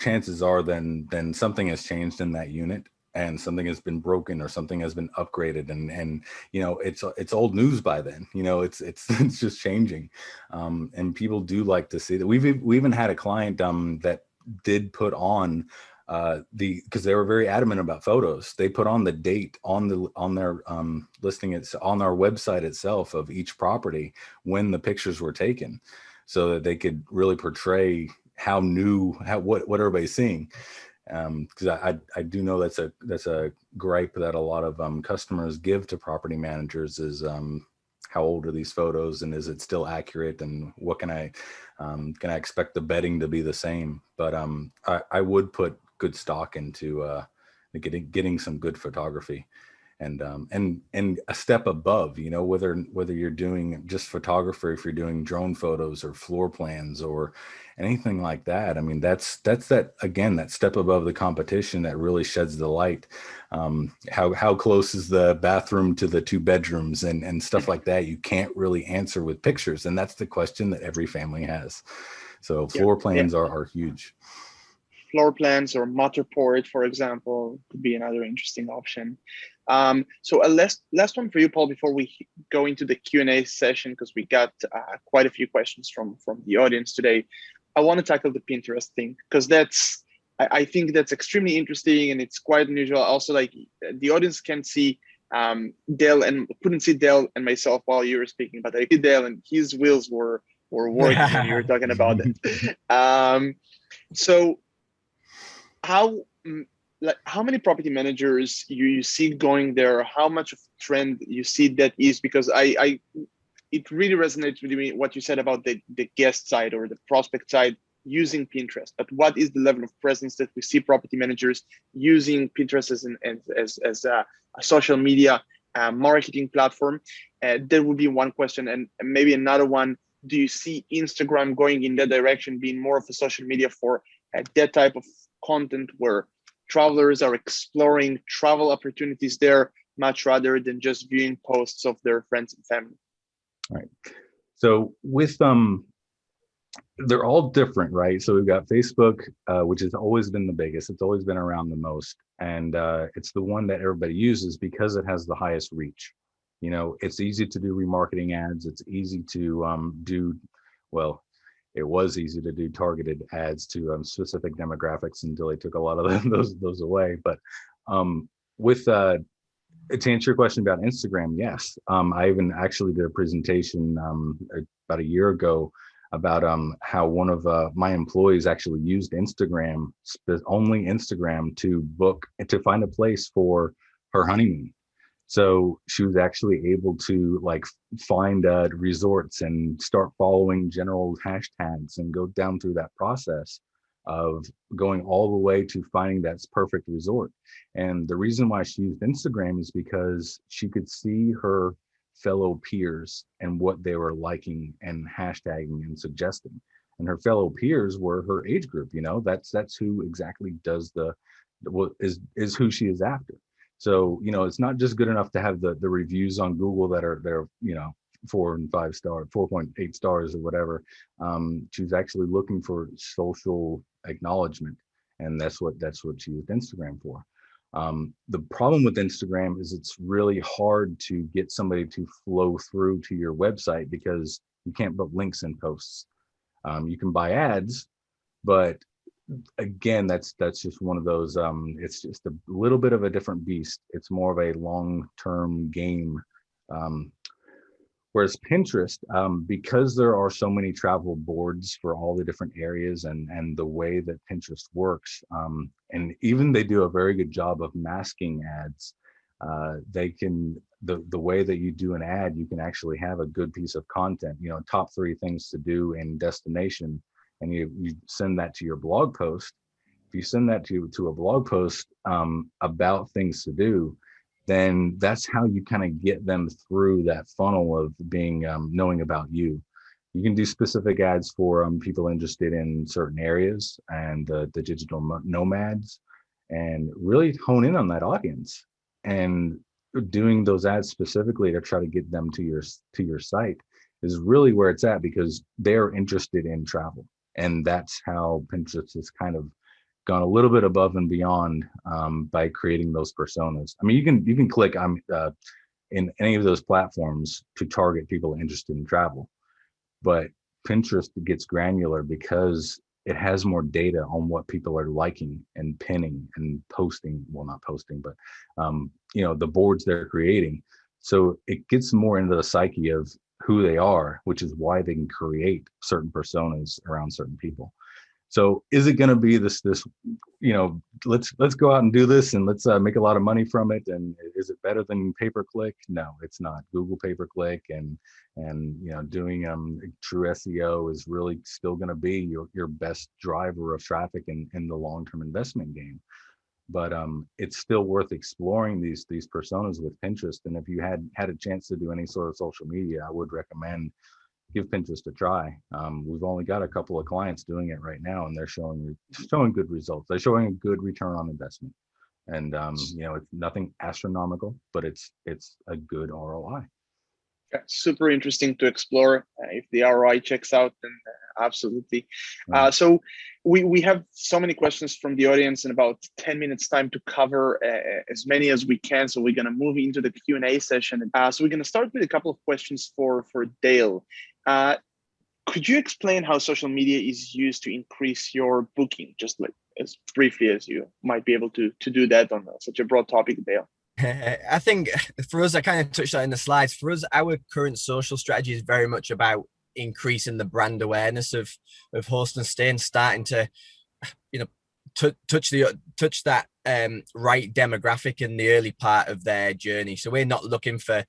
chances are then something has changed in that unit. and something has been broken or something has been upgraded, and it's old news by then. It's it's just changing, and people do like to see that. We even had a client that did put on because they were very adamant about photos. They put on the date on their listing. It's on our website itself of each property when the pictures were taken, so that they could really portray what everybody's seeing. Because I do know that's a gripe that a lot of customers give to property managers is how old are these photos, and is it still accurate, and what can I expect the bedding to be the same? But I would put good stock into getting some good photography, and a step above, whether you're doing just photography, if you're doing drone photos or floor plans or anything like that. I mean, that's that, again, that step above the competition that really sheds the light. How close is the bathroom to the 2 bedrooms and stuff like that? You can't really answer with pictures, and that's the question that every family has. So floor plans are huge. Floor plans or Matterport, for example, could be another interesting option. So a last one for you, Paul, before we go into the Q&A session, because we got quite a few questions from the audience today. I want to tackle the Pinterest thing, because I think that's extremely interesting, and it's quite unusual. Also, like, the audience can see Dale, and couldn't see Dale and myself while you were speaking, but I see Dale and his wheels were working when you were talking about it. So how many property managers you see going there? How much of a trend you see that is? Because it really resonates with me what you said about the guest side or the prospect side using Pinterest. But what is the level of presence that we see property managers using Pinterest as a social media marketing platform? That would be one question, and maybe another one. Do you see Instagram going in that direction, being more of a social media for that type of content where travelers are exploring travel opportunities there, much rather than just viewing posts of their friends and family? Right. So with they're all different, right? So we've got Facebook, which has always been the biggest. It's always been around the most, and it's the one that everybody uses because it has the highest reach. It's easy to do remarketing ads. It's easy to it was easy to do targeted ads to specific demographics until they took a lot of those away. But to answer your question about Instagram, yes. I even actually did a presentation about a year ago about how one of my employees actually used Instagram, only Instagram, to find a place for her honeymoon. So she was actually able to find resorts and start following general hashtags and go down through that process of going all the way to finding that perfect resort. And the reason why she used Instagram is because she could see her fellow peers and what they were liking and hashtagging and suggesting. And her fellow peers were her age group. That's who exactly is who she is after. So, it's not just good enough to have the reviews on Google that are 4 and 5 stars, 4.8 stars or whatever. She's actually looking for social acknowledgement, and that's what she used Instagram for. The problem with Instagram is it's really hard to get somebody to flow through to your website because you can't put links in posts. You can buy ads, but again, that's just one of those. It's just a little bit of a different beast. It's more of a long-term game. Whereas Pinterest, because there are so many travel boards for all the different areas and the way that Pinterest works, and even they do a very good job of masking ads. The way that you do an ad, you can actually have a good piece of content, top 3 things to do in destination, and you send that to your blog post. If you send that to a blog post about things to do, then that's how you kind of get them through that funnel of being knowing about you. You can do specific ads for people interested in certain areas and the digital nomads, and really hone in on that audience and doing those ads specifically to try to get them to your site is really where it's at, because they're interested in travel. And that's how Pinterest has kind of gone a little bit above and beyond by creating those personas. I mean, you can click in any of those platforms to target people interested in travel, but Pinterest gets granular because it has more data on what people are liking and pinning and posting. Well, not posting, but the boards they're creating. So it gets more into the psyche of who they are, which is why they can create certain personas around certain people. So is it going to be this, let's go out and do this and let's make a lot of money from it? And is it better than pay-per-click? No, it's not. Google pay-per-click and doing true SEO is really still going to be your best driver of traffic in the long-term investment game. But it's still worth exploring these personas with Pinterest. And if you had a chance to do any sort of social media, I would recommend give Pinterest a try. We've only got a couple of clients doing it right now, and they're showing good results. They're showing a good return on investment, and it's nothing astronomical, but it's a good ROI. Yeah, super interesting to explore. If the ROI checks out, then absolutely. So we have so many questions from the audience in about 10 minutes time to cover as many as we can. So we're going to move into the Q&A session. So we're going to start with a couple of questions for Dale. Could you explain how social media is used to increase your booking, just like as briefly as you might be able to do that on such a broad topic, Dale? I think for us, I kind of touched on in the slides. For us, our current social strategy is very much about increasing the brand awareness of Host and Stay and starting to, touch that right demographic in the early part of their journey. So we're not looking for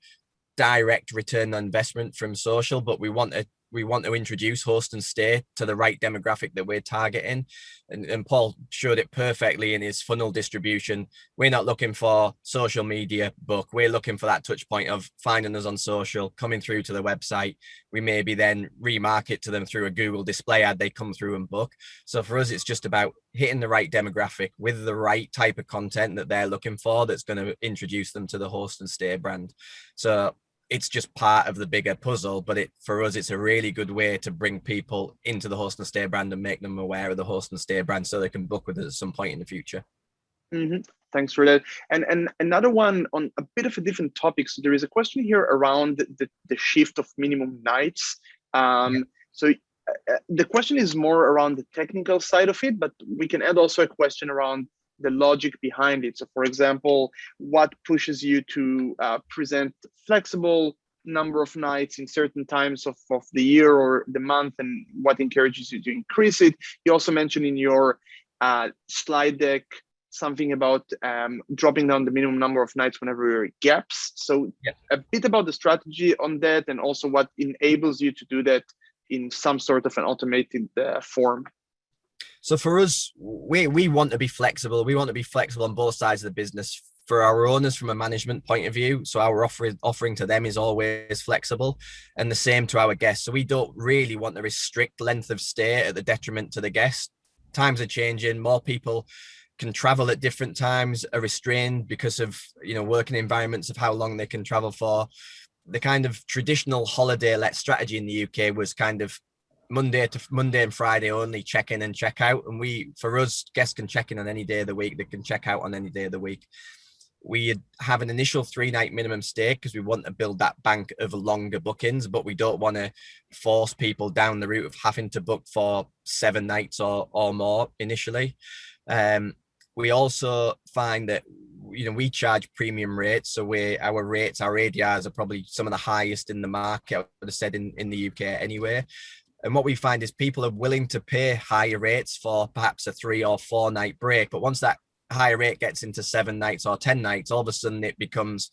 direct return on investment from social, but we want to introduce Host and Stay to the right demographic that we're targeting. And Paul showed it perfectly in his funnel distribution. We're not looking for social media book. We're looking for that touch point of finding us on social, coming through to the website. We maybe then remarket to them through a Google display ad. They come through and book. So for us, it's just about hitting the right demographic with the right type of content that they're looking for that's going to introduce them to the Host and Stay brand. So it's just part of the bigger puzzle, but for us, it's a really good way to bring people into the Host and Stay brand and make them aware of the Host and Stay brand so they can book with us at some point in the future. Mm-hmm. Thanks for that. And another one on a bit of a different topic. So there is a question here around the shift of minimum nights. So the question is more around the technical side of it, but we can add also a question around the logic behind it. So for example, what pushes you to present flexible number of nights in certain times of the year or the month, and what encourages you to increase it? You also mentioned in your slide deck something about dropping down the minimum number of nights whenever there are gaps. So a bit about the strategy on that, and also what enables you to do that in some sort of an automated form. So for us, we want to be flexible. We want to be flexible on both sides of the business. For our owners, from a management point of view, so our offering to them is always flexible, and the same to our guests. So we don't really want to restrict length of stay at the detriment to the guest. Times are changing. More people can travel at different times, are restrained because of working environments of how long they can travel for. The kind of traditional holiday-let strategy in the UK was kind of Monday and Friday only, check in and check out. And for us, guests can check in on any day of the week. They can check out on any day of the week. We have an initial 3-night minimum stay because we want to build that bank of longer bookings, but we don't want to force people down the route of having to book for 7 nights or more initially. We also find that we charge premium rates, so our ADRs are probably some of the highest in the market, I would have said, in the UK anyway. And what we find is people are willing to pay higher rates for perhaps a 3 or 4 night break. But once that higher rate gets into 7 nights or 10 nights, all of a sudden it becomes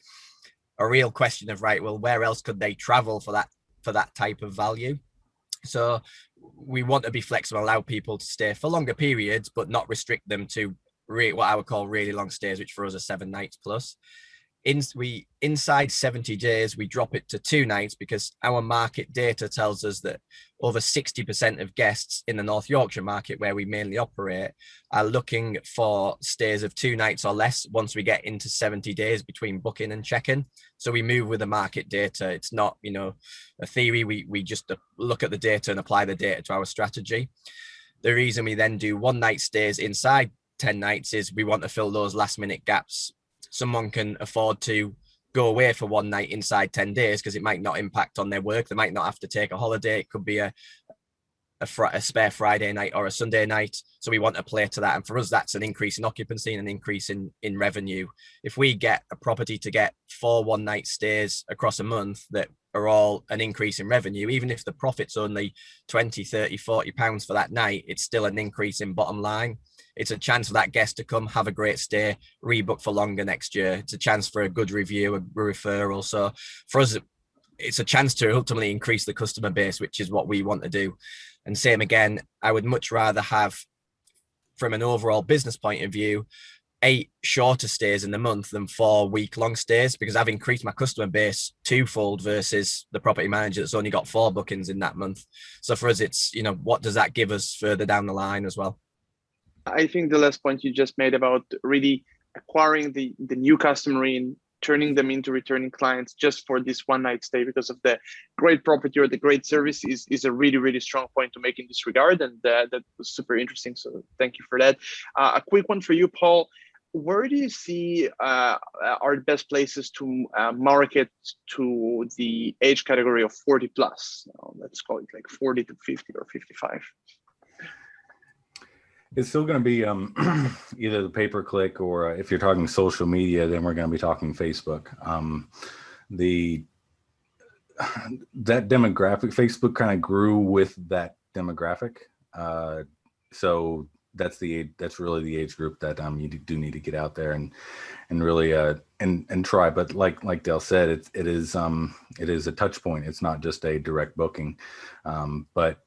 a real question of, right, well, where else could they travel for that type of value? So we want to be flexible, allow people to stay for longer periods, but not restrict them to what I would call really long stays, which for us are 7 nights plus. Inside 70 days, we drop it to 2 nights because our market data tells us that over 60% of guests in the North Yorkshire market, where we mainly operate, are looking for stays of 2 nights or less once we get into 70 days between booking and check-in. So we move with the market data. It's not, a theory. We just look at the data and apply the data to our strategy. The reason we then do 1 night stays inside 10 nights is we want to fill those last minute gaps. Someone can afford to go away for one night inside 10 days because it might not impact on their work. They might not have to take a holiday. It could be a spare Friday night or a Sunday night. So we want to play to that. And for us, that's an increase in occupancy and an increase in revenue. If we get a property to get 4 one-night stays across a month that are all an increase in revenue, even if the profit's only 20, 30, 40 pounds for that night, it's still an increase in bottom line. It's a chance for that guest to come, have a great stay, rebook for longer next year. It's a chance for a good review, a referral. So for us, it's a chance to ultimately increase the customer base, which is what we want to do. And same again, I would much rather have, from an overall business point of view, 8 shorter stays in the month than 4 week-long stays, because I've increased my customer base twofold versus the property manager that's only got 4 bookings in that month. So for us, it's, you know, what does that give us further down the line as well? I think the last point you just made about really acquiring the new customer in, turning them into returning clients just for this one night stay because of the great property or the great service is a really, really strong point to make in this regard. And that was super interesting. So thank you for that. A quick one for you, Paul. Where do you see are the best places to market to the age category of 40 plus? Let's call it like 40 to 50 or 55. It's still going to be either the pay-per-click, or if you're talking social media, then we're going to be talking Facebook. That demographic, Facebook kind of grew with that demographic. So that's really the age group that you do need to get out there and really and try. But like Dale said, it is a touch point. It's not just a direct booking, but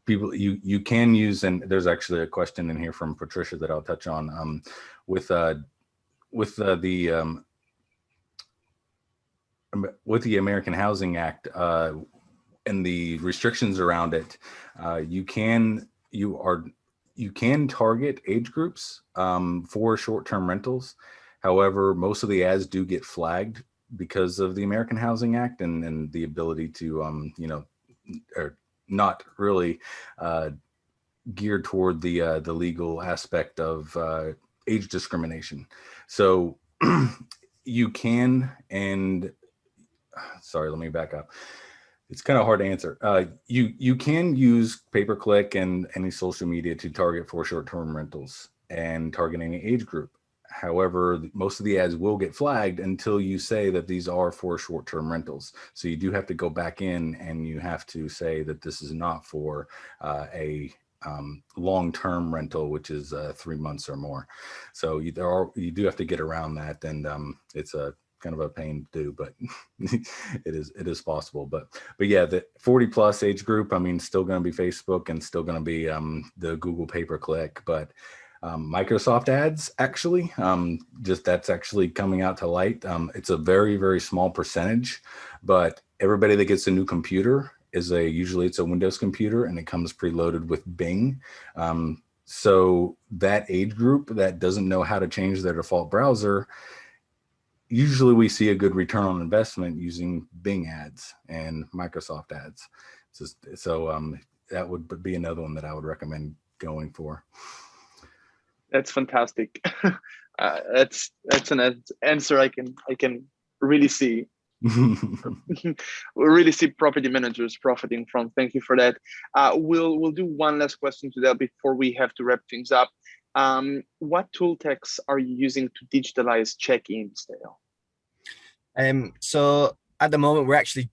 people you can use, and there's actually a question in here from Patricia that I'll touch on with the American Housing Act and the restrictions around it. You can target age groups for short-term rentals. However, most of the ads do get flagged because of the American Housing Act and the ability to or not really geared toward the legal aspect of age discrimination. So you can, and sorry, let me back up. It's kind of hard to answer. You can use pay-per-click and any social media to target for short-term rentals and targeting an age group. However, most of the ads will get flagged until you say that these are for short-term rentals. So you do have to go back in and you have to say that this is not for a long-term rental, which is 3 months or more. So you do have to get around that, and it's a kind of a pain to do, but it is possible. But yeah, the 40 plus age group, I mean, still going to be Facebook and still going to be the Google pay-per-click, but Microsoft ads actually, that's actually coming out to light. It's a very, very small percentage, but everybody that gets a new computer usually it's a Windows computer, and it comes preloaded with Bing. So that age group that doesn't know how to change their default browser, usually we see a good return on investment using Bing ads and Microsoft ads. So that would be another one that I would recommend going for. That's fantastic. That's an answer I can really see. We really see property managers profiting from. Thank you for that. We'll do one last question to that before we have to wrap things up. What tool techs are you using to digitalize check-ins, Dale? So at the moment, we're actually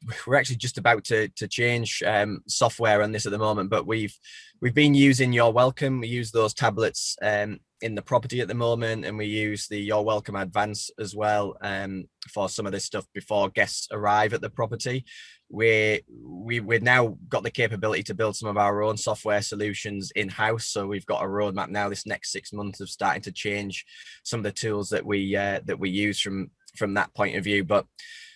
just about to change software on this at the moment, but we've been using Your Welcome. We use those tablets in the property at the moment, and we use the Your Welcome Advance as well for some of this stuff before guests arrive at the property. We've now got the capability to build some of our own software solutions in-house, so we've got a roadmap now this next 6 months of starting to change some of the tools that we use from that point of view. But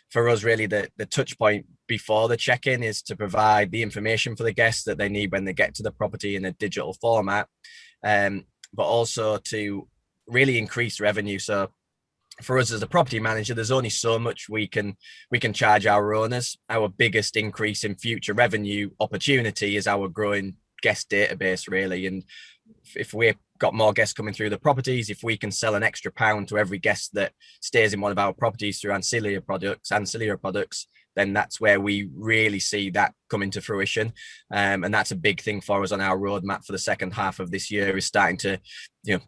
for us, really, the touch point before the check-in is to provide the information for the guests that they need when they get to the property in a digital format, but also to really increase revenue. So for us as a property manager, there's only so much we can charge our owners. Our biggest increase in future revenue opportunity is our growing guest database, really. And if we've got more guests coming through the properties, if we can sell an extra pound to every guest that stays in one of our properties through ancillary products, then that's where we really see that come into fruition. And that's a big thing for us on our roadmap for the second half of this year, is starting to,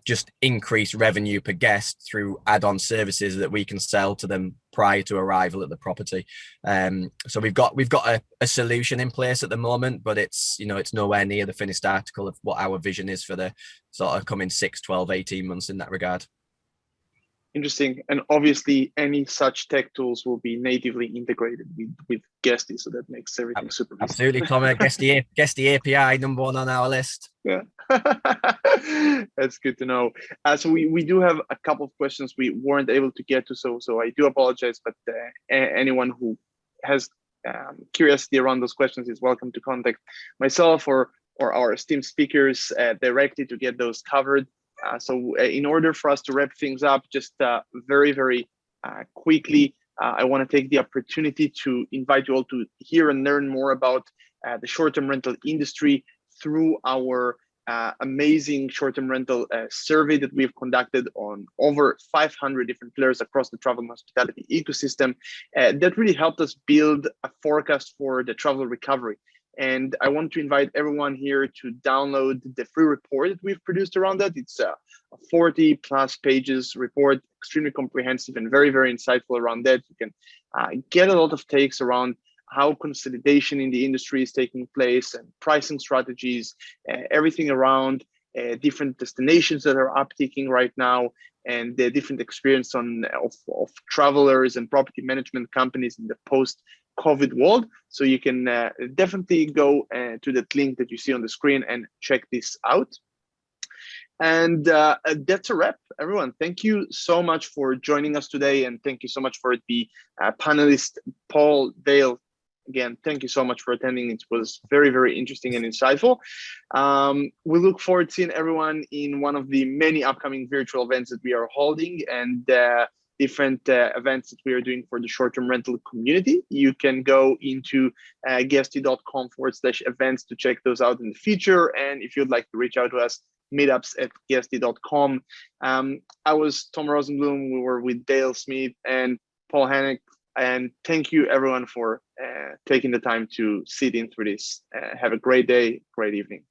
just increase revenue per guest through add-on services that we can sell to them prior to arrival at the property. So we've got a solution in place at the moment, but it's nowhere near the finished article of what our vision is for the sort of coming 6, 12, 18 months in that regard. Interesting. And obviously any such tech tools will be natively integrated with Guesty, so that makes everything super easy. Absolutely, Connor. Guesty API #1 on our list. Yeah. That's good to know. So we do have a couple of questions we weren't able to get to, so I do apologize, but anyone who has curiosity around those questions is welcome to contact myself or our esteemed speakers directly to get those covered. So in order for us to wrap things up, just very, very quickly, I want to take the opportunity to invite you all to hear and learn more about the short-term rental industry through our amazing short-term rental survey that we've conducted on over 500 different players across the travel and hospitality ecosystem. That really helped us build a forecast for the travel recovery. And I want to invite everyone here to download the free report that we've produced around that. It's a 40+ pages report, extremely comprehensive and very, very insightful around that. You can get a lot of takes around how consolidation in the industry is taking place and pricing strategies, everything around different destinations that are upticking right now, and the different experience of travelers and property management companies in the post-COVID world. So you can definitely go to that link that you see on the screen and check this out. And that's a wrap, everyone. Thank you so much for joining us today, and thank you so much for the panelists, Paul, Dale. Again, thank you so much for attending. It was very, very interesting and insightful. We look forward to seeing everyone in one of the many upcoming virtual events that we are holding, and different events that we are doing for the short-term rental community. You can go into guesty.com/events to check those out in the future. And if you'd like to reach out to us, meetups@guesty.com. I was Tom Rosenblum. We were with Dale Smith and Paul Hanak. And thank you, everyone, for taking the time to sit in through this. Have a great day, great evening.